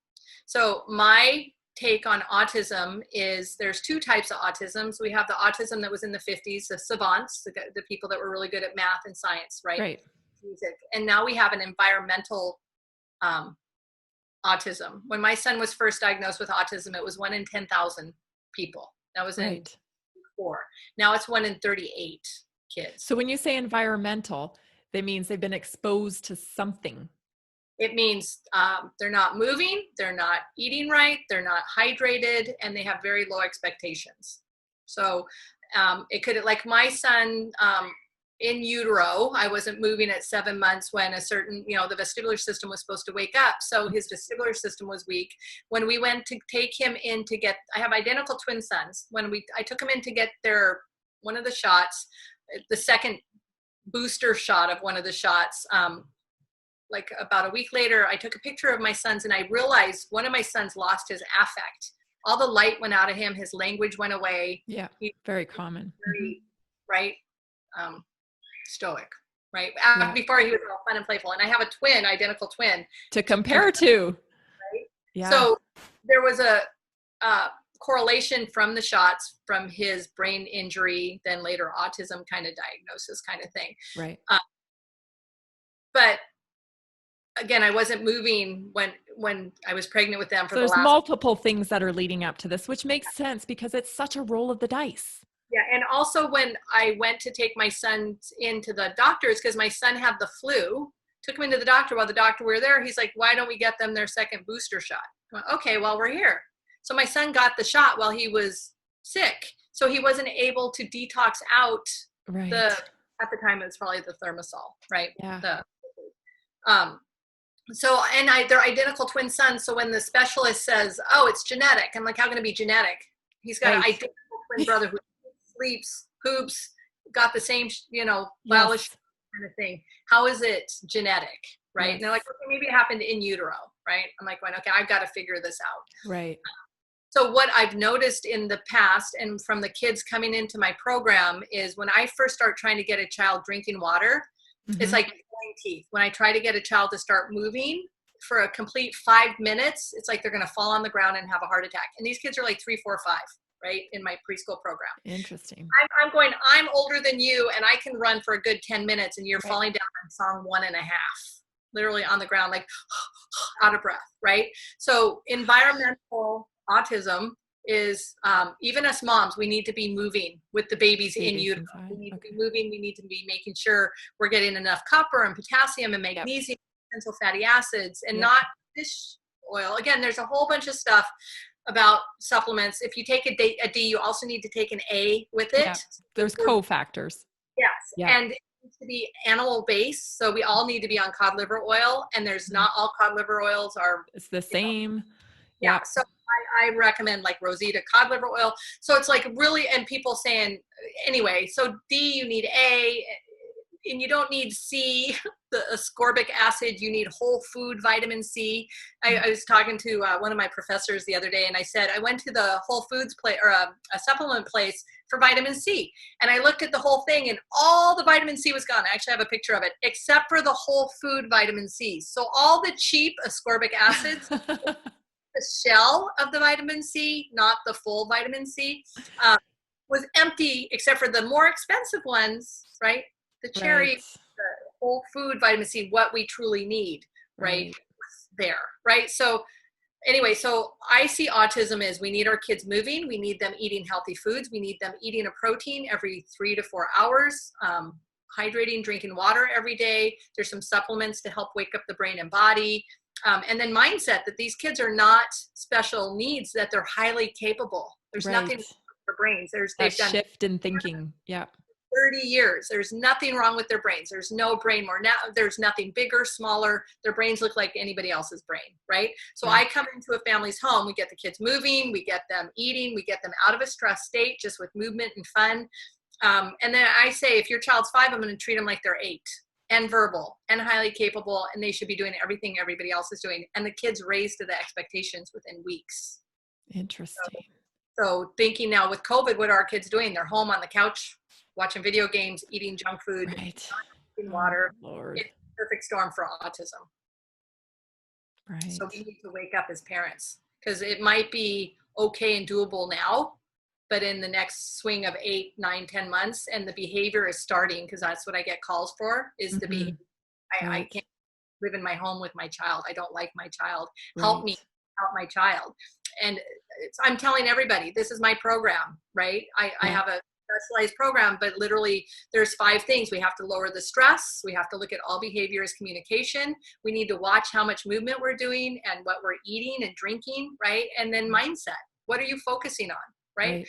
So my take on autism is there's 2 types of autisms. We have the autism that was in the 50s, the savants, the people that were really good at math and science, right? music. And now we have an environmental autism. When my son was first diagnosed with autism, it was 1 in 10,000 people. That was in 4. Now it's 1 in 38 kids. So when you say environmental, that means they've been exposed to something. It means they're not moving, they're not eating right, they're not hydrated, and they have very low expectations. So it could, like my son in utero, I wasn't moving at 7 months when a certain, the vestibular system was supposed to wake up. So his vestibular system was weak. When we went to take him in to get, I have identical twin sons. I took him in to get one of the shots, the second booster shot of one of the shots, like about a week later, I took a picture of my sons and I realized one of my sons lost his affect. All the light went out of him. His language went away. Yeah, very common. Very, right? Stoic, right? Yeah. Before he was all fun and playful. And I have a twin, identical twin. To compare to. Right? Yeah. So there was a correlation from the shots, from his brain injury, then later autism kind of diagnosis kind of thing. Right. But again, I wasn't moving when I was pregnant with them. There's multiple things that are leading up to this, which makes sense because it's such a roll of the dice. Yeah, and also when I went to take my son into the doctors, because my son had the flu, took him into the doctor. While the doctor were there, he's like, why don't we get them their second booster shot? I went, okay, well, we're here. So my son got the shot while he was sick. So he wasn't able to detox out right. At the time it was probably the Thermosol, right? Yeah. They're identical twin sons. So when the specialist says, oh, it's genetic, I'm like, how can it be genetic? He's got an identical twin brother who sleeps, poops, got the same, biology kind of thing. How is it genetic? Right. Yes. And they're like, okay, maybe it happened in utero. Right. I'm like, okay, I've got to figure this out. Right. So what I've noticed in the past and from the kids coming into my program is when I first start trying to get a child drinking water, it's like pulling teeth. When I try to get a child to start moving for a complete 5 minutes, it's like they're going to fall on the ground and have a heart attack. And these kids are like 3, 4, 5, right? In my preschool program. Interesting. I'm older than you and I can run for a good 10 minutes and you're falling down on song 1.5, literally on the ground, like out of breath, right? So environmental autism is even us moms, we need to be moving with the babies in utero. We need to be moving. We need to be making sure we're getting enough copper and potassium and magnesium, essential fatty acids, and not fish oil. Again, there's a whole bunch of stuff about supplements. If you take a D, you also need to take an A with it. Yeah. There's cofactors. Yes. Yeah. And it needs to be animal based. So we all need to be on cod liver oil, and there's not all cod liver oils are. It's the same. Yeah. So I recommend like Rosita cod liver oil. So it's like really, and people saying, anyway, so D, you need A, and you don't need C, the ascorbic acid, you need whole food vitamin C. I was talking to one of my professors the other day, and I said, I went to the Whole Foods place or a supplement place for vitamin C. And I looked at the whole thing and all the vitamin C was gone. I actually have a picture of it, except for the whole food vitamin C. So all the cheap ascorbic acids, the shell of the vitamin C, not the full vitamin C, was empty except for the more expensive ones, right? The cherry, the whole food vitamin C, what we truly need, right? There, right? So anyway, so I see autism as we need our kids moving. We need them eating healthy foods. We need them eating a protein every 3 to 4 hours, hydrating, drinking water every day. There's some supplements to help wake up the brain and body. And then mindset that these kids are not special needs, that they're highly capable. There's nothing wrong with their brains. They've done shift in thinking. Yeah. 30 years. There's nothing wrong with their brains. There's no brain more. Now there's nothing bigger, smaller. Their brains look like anybody else's brain, right? So I come into a family's home, we get the kids moving, we get them eating, we get them out of a stress state just with movement and fun. And then I say, if your child's 5, I'm going to treat them like they're 8 and verbal and highly capable, and they should be doing everything everybody else is doing. And the kids raise to the expectations within weeks. Interesting. So thinking now with COVID, what are our kids doing? They're home on the couch, watching video games, eating junk food, drinking water. Lord. It's a perfect storm for autism. Right. So we need to wake up as parents, because it might be okay and doable now, but in the next swing of 8, 9, 10 months, and the behavior is starting, because that's what I get calls for, is the behavior I can't live in my home with my child. I don't like my child. Help me Right. help my child. And I'm telling everybody, this is my program, right? I have a specialized program, but literally there's 5 things. We have to lower the stress. We have to look at all behavior as communication. We need to watch how much movement we're doing and what we're eating and drinking, right? And then mindset. What are you focusing on, right?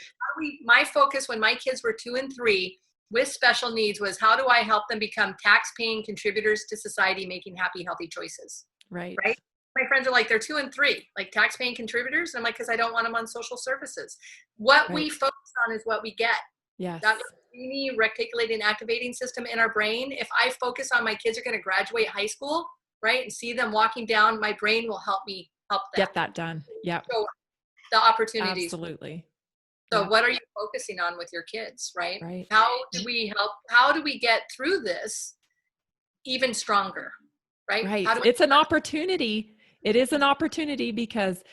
My focus when my kids were 2 and 3 with special needs was, how do I help them become tax-paying contributors to society, making happy, healthy choices, Right. right? My friends are like, they're 2 and 3, like tax-paying contributors. And I'm like, because I don't want them on social services. What we focus on is what we get. Yes. That teeny reticulating activating system in our brain. If I focus on my kids are going to graduate high school, right, and see them walking down, my brain will help me help them get that done. Yeah. So the opportunities. Absolutely. So what are you focusing on with your kids, right? Right. How do we help? How do we get through this even stronger, right? Right. It's an opportunity. It is an opportunity because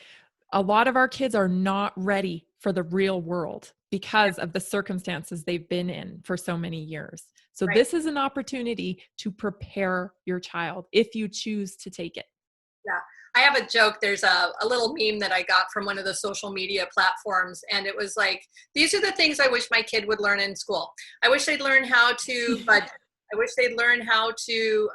a lot of our kids are not ready for the real world because of the circumstances they've been in for so many years. So this is an opportunity to prepare your child if you choose to take it. Yeah. I have a joke. There's a little meme that I got from one of the social media platforms. And it was like, these are the things I wish my kid would learn in school. I wish they'd learn how to budget. I wish they'd learn how to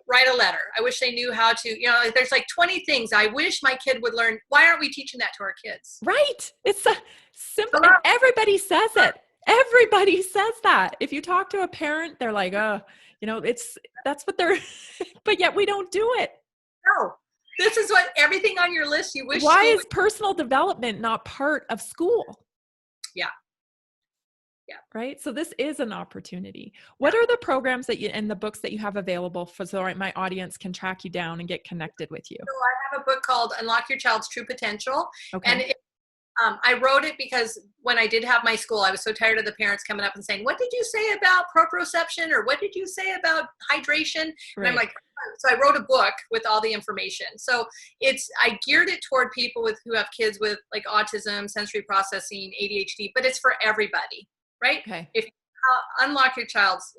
write a letter. I wish they knew how to, there's like 20 things I wish my kid would learn. Why aren't we teaching that to our kids? Right. It's a simple, and everybody says it. Everybody says that. If you talk to a parent, they're like, that's what they're, but yet we don't do it. No, this is what everything on your list you wish. Why is personal development not part of school? Yeah. Yeah. Right. So this is an opportunity. What are the programs that you and the books that you have available so my audience can track you down and get connected with you? So I have a book called Unlock Your Child's True Potential. Okay. And I wrote it because when I did have my school, I was so tired of the parents coming up and saying, what did you say about proprioception? Or what did you say about hydration? And I'm like, so I wrote a book with all the information. So I geared it toward people who have kids with like autism, sensory processing, ADHD, but it's for everybody. Right? Okay. If unlock your child's,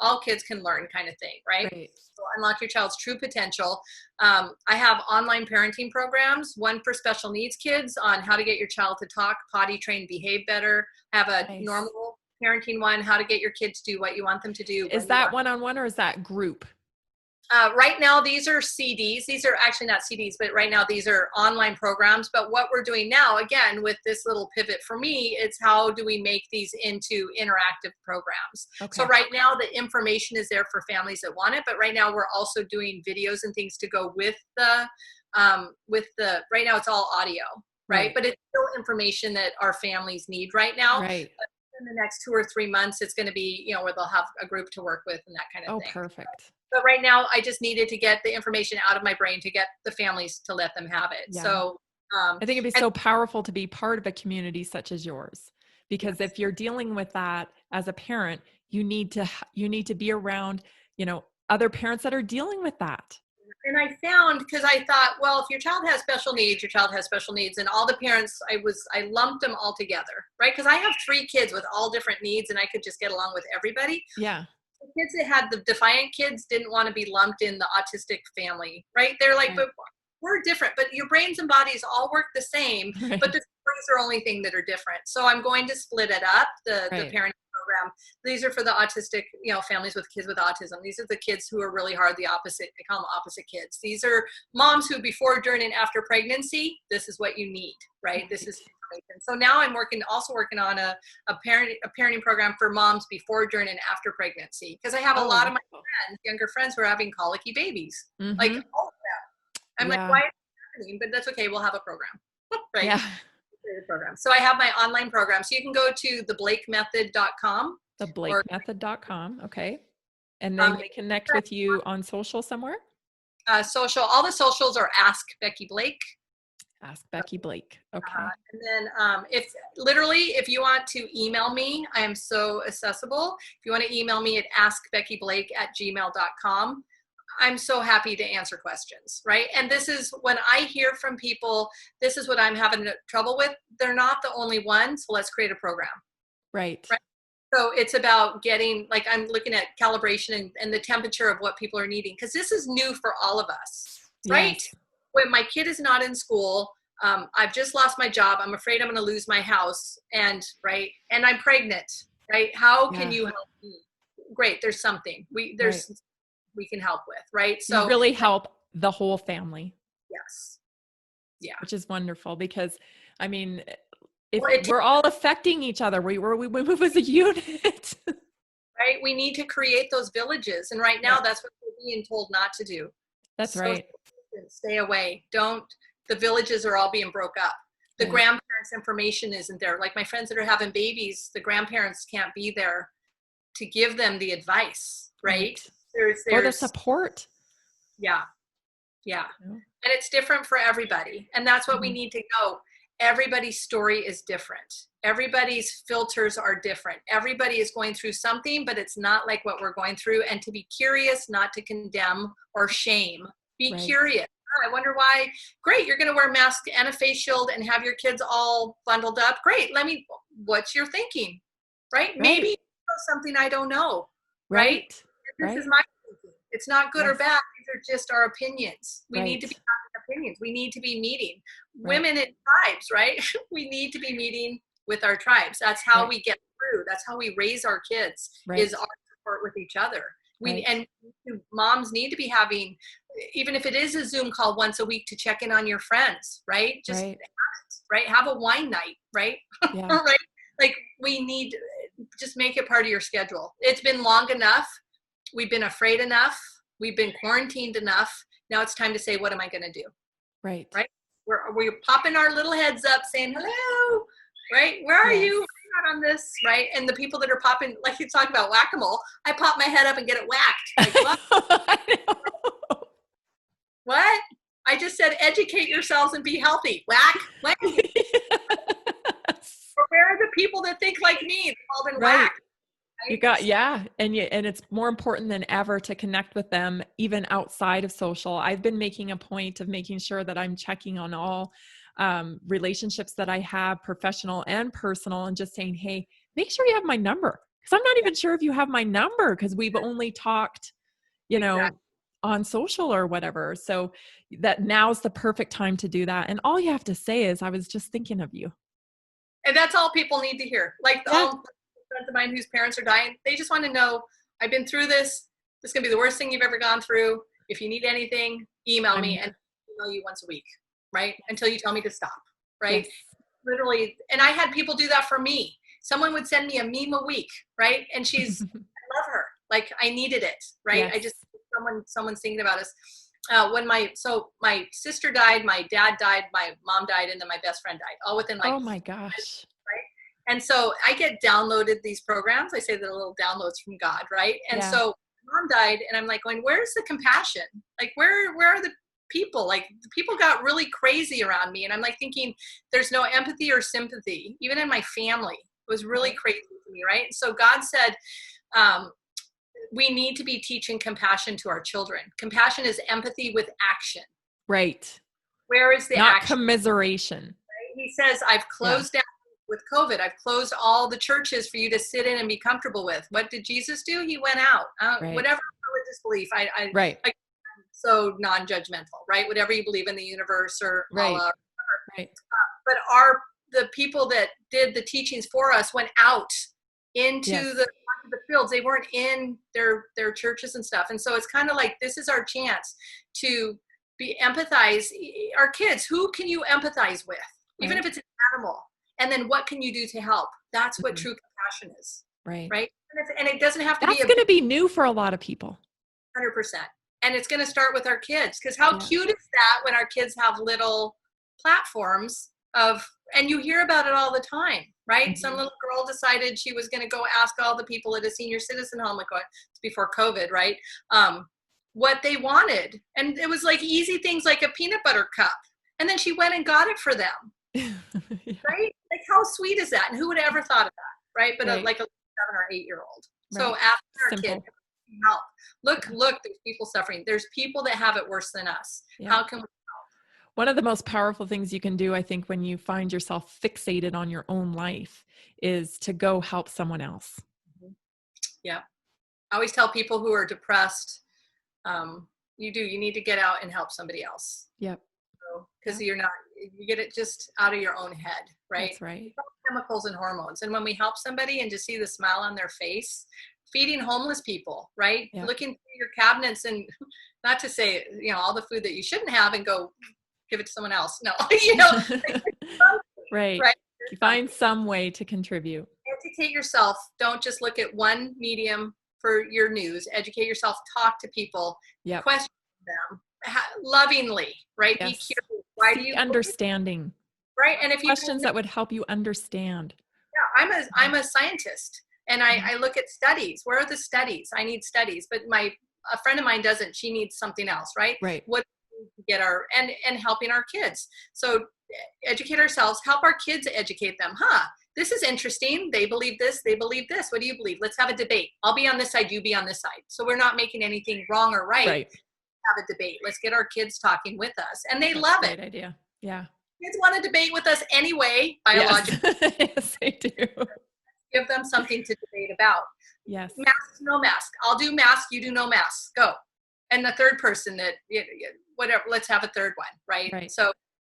all kids can learn kind of thing, right? So unlock your child's true potential. I have online parenting programs, one for special needs kids on how to get your child to talk, potty train, behave better. I have a normal parenting one, how to get your kids to do what you want them to do. Is that one-on-one or is that group? Right now, these are CDs. These are actually not CDs, but right now these are online programs. But what we're doing now, again, with this little pivot for me, it's how do we make these into interactive programs? Okay. So right now the information is there for families that want it, but right now we're also doing videos and things to go with the, right now it's all audio, right? But it's still information that our families need right now. Right. In the next 2 or 3 months, it's going to be, where they'll have a group to work with and that kind of thing. Oh, perfect. But right now, I just needed to get the information out of my brain to get the families to let them have it. Yeah. So I think it'd be so powerful to be part of a community such as yours, because if you're dealing with that as a parent, you need to be around, other parents that are dealing with that. And I found, because I thought, well, if your child has special needs, your child has special needs. And all the parents, I lumped them all together, right? Because I have 3 kids with all different needs and I could just get along with everybody. Yeah. The kids that had the defiant kids didn't want to be lumped in the autistic family, right? They're like, but we're different, but your brains and bodies all work the same, but the stories are only thing that are different. So I'm going to split it up, the parenting program. These are for the autistic, families with kids with autism. These are the kids who are really hard, the opposite, they call them opposite kids. These are moms who before, during, and after pregnancy, this is what you need, right? This is information. So now I'm also working on a parenting program for moms before, during, and after pregnancy. Because I have a lot of my friends, younger friends, who are having colicky babies. Like all of them. I'm like, why is it happening? But that's okay, we'll have a program. Right? Yeah. Program. So I have my online program. So you can go to theblakemethod.com. Theblakemethod.com. Okay. And then they connect with you on social somewhere? All the socials are Ask Becky Blake. Ask Becky Blake. Okay. And then if you want to email me, I am so accessible. If you want to email me at askbeckyblake@gmail.com. I'm so happy to answer questions, right? And this is when I hear from people, this is what I'm having trouble with. They're not the only one, so let's create a program. Right. So it's about getting, like, I'm looking at calibration and the temperature of what people are needing, because this is new for all of us, right? Yes. When my kid is not in school, I've just lost my job. I'm afraid I'm going to lose my house, and I'm pregnant, right? How can you help me? Great, there's something we can help with, right? You So really help the whole family. yes, yeah, Which is wonderful because, I mean, if well, we're all affecting each other, we move as a unit. right? We need to create those villages, and right now that's what we're being told not to do. That's right. Stay away. Don't. The villages are all being broke up. The grandparents' information isn't there. Like my friends that are having babies, the grandparents can't be there to give them the advice, right? There's or the support. Yeah. And it's different for everybody. And that's what we need to know. Everybody's story is different. Everybody's filters are different. Everybody is going through something, but it's not like what we're going through. And to be curious, not to condemn or shame. Be curious. I wonder why. Great, you're going to wear a mask and a face shield and have your kids all bundled up. Great. What's your thinking? Right? Maybe you know something I don't know. Right? This is my thinking. It's not good or bad. These are just our opinions. We need to be having opinions. We need to be meeting. Women in tribes, right? We need to be meeting with our tribes. That's how we get through. That's how we raise our kids, is our support with each other. And moms need to be having, even if it is a Zoom call once a week, to check in on your friends, right? Just have a wine night, right? Right? Like, we need, just make it part of your schedule. It's been long enough. We've been afraid enough. We've been quarantined enough. Now it's time to say, what am I going to do? Right? We're popping our little heads up saying, hello, right? Where are you? We're not on this, right? And the people that are popping, like you talk about whack-a-mole, I pop my head up and get it whacked. Like, what? What? I just said, educate yourselves and be healthy. Whack. Where are the people that think like me? They've all been whacked. You got, and it's more important than ever to connect with them, even outside of social. I've been making a point of making sure that I'm checking on all relationships that I have, professional and personal, and just saying, hey, make sure you have my number. Because I'm not even sure if you have my number, because we've only talked, on social or whatever. So that now's the perfect time to do that. And all you have to say is, I was just thinking of you. And that's all people need to hear. Like all friends of mine whose parents are dying, they just want to know, I've been through this. This is going to be the worst thing you've ever gone through. If you need anything, email me, and I'll email you once a week, right? Until you tell me to stop, right? Literally. And I had people do that for me. Someone would send me a meme a week, right? And I love her. Like, I needed it, right? I just, someone's thinking about us. When my sister died, my dad died, my mom died, and then my best friend died, all within oh my gosh. Right? And so I get downloaded these programs. I say they're little downloads from God, right? And so mom died, and I'm like going, where's the compassion? Like, where are the people? Like, the people got really crazy around me, and I'm like thinking, there's no empathy or sympathy, even in my family. It was really crazy to me, right? So God said, we need to be teaching compassion to our children. Compassion is empathy with action. Right. Where is the not action? Commiseration. Right? He says, I've closed down with COVID. I've closed all the churches for you to sit in and be comfortable with. What did Jesus do? He went out. Whatever religious belief. I'm so non-judgmental, right? Whatever you believe in the universe or Allah. But the people that did the teachings for us went out into the fields. They weren't in their churches and stuff. And so it's kind of like, this is our chance to empathize our kids. Who can you empathize with? Even if it's an animal. And then what can you do to help? That's what true compassion is. Right. And it doesn't have to be. That's going to be new for a lot of people. 100%. And it's going to start with our kids. Because how cute is that when our kids have little platforms and you hear about it all the time, right? Some little girl decided she was going to go ask all the people at a senior citizen home, like it's before COVID, right? What they wanted. And it was like easy things like a peanut butter cup. And then she went and got it for them. Right? Like, how sweet is that? And who would have ever thought of that? Right? But like a 7 or 8-year-old. So after our kid, help. Look, there's people suffering. There's people that have it worse than us. How can we? One of the most powerful things you can do, I think, when you find yourself fixated on your own life is to go help someone else. Yeah. I always tell people who are depressed, you need to get out and help somebody else. Yep. Because you get it just out of your own head, right? That's right. Chemicals and hormones. And when we help somebody and just see the smile on their face, feeding homeless people, right? Yep. Looking through your cabinets and not to say, all the food that you shouldn't have and go give it to someone else. No, right. You find some way to contribute. Educate yourself. Don't just look at one medium for your news. Educate yourself. Talk to people. Yep. Question them lovingly, right? Yes. Be curious. Why do you understanding? Right. And if you questions that would help you understand. Yeah, I'm a scientist and I look at studies. Where are the studies? I need studies, but a friend of mine doesn't. She needs something else, right? Right. What do we need to get and helping our kids. So educate ourselves, help our kids educate them. This is interesting. They believe this. They believe this. What do you believe? Let's have a debate. I'll be on this side. You be on this side. So we're not making anything wrong or right. Have a debate. Let's get our kids talking with us. And they love it. Great idea. Yeah. Kids want to debate with us anyway, biologically. Yes, they do. Give them something to debate about. Yes. Mask, no mask. I'll do mask. You do no mask. Go. And the third person whatever, let's have a third one. Right. So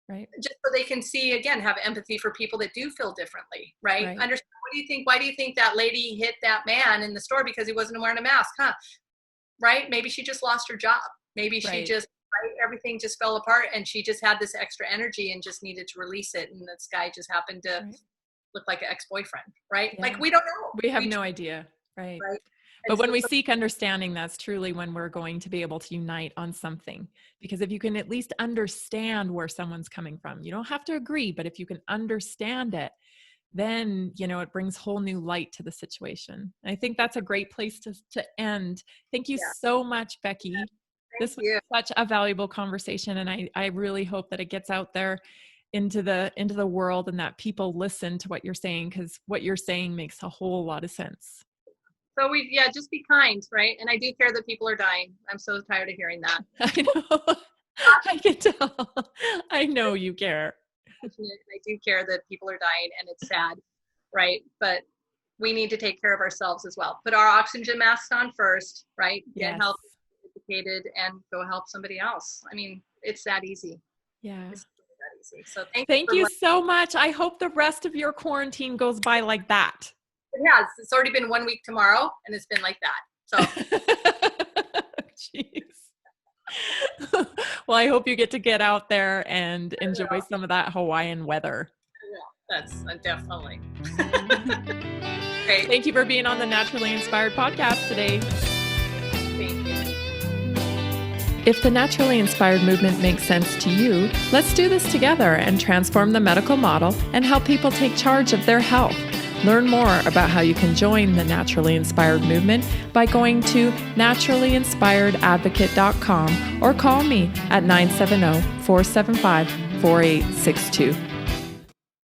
just so they can see, again, have empathy for people that do feel differently, right? Understand, what do you think? Why do you think that lady hit that man in the store because he wasn't wearing a mask? Right? Maybe she just lost her job. Maybe she just, everything just fell apart and she just had this extra energy and just needed to release it. And this guy just happened to look like an ex-boyfriend, right? Yeah. Like, we don't know. We have no idea. Right. But when we seek understanding, that's truly when we're going to be able to unite on something. Because if you can at least understand where someone's coming from, you don't have to agree, but if you can understand it, then, it brings whole new light to the situation. And I think that's a great place to end. Thank you so much, Becky. This was such a valuable conversation. And I really hope that it gets out there into the world and that people listen to what you're saying, because what you're saying makes a whole lot of sense. So just be kind, right? And I do care that people are dying. I'm so tired of hearing that. I know. I can tell. I know you care. I do care that people are dying and it's sad, right? But we need to take care of ourselves as well. Put our oxygen masks on first, right? Get healthy, educated, and go help somebody else. I mean, it's that easy. Yeah. It's that easy. So thank you so much. I hope the rest of your quarantine goes by like that. It has. It's already been 1 week tomorrow, and it's been like that. So, jeez. Well, I hope you get out there and enjoy some of that Hawaiian weather. Yeah, that's definitely. Great. Thank you for being on the Naturally Inspired podcast today. Thank you. If the Naturally Inspired movement makes sense to you, let's do this together and transform the medical model and help people take charge of their health. Learn more about how you can join the Naturally Inspired movement by going to naturallyinspiredadvocate.com or call me at 970-475-4862.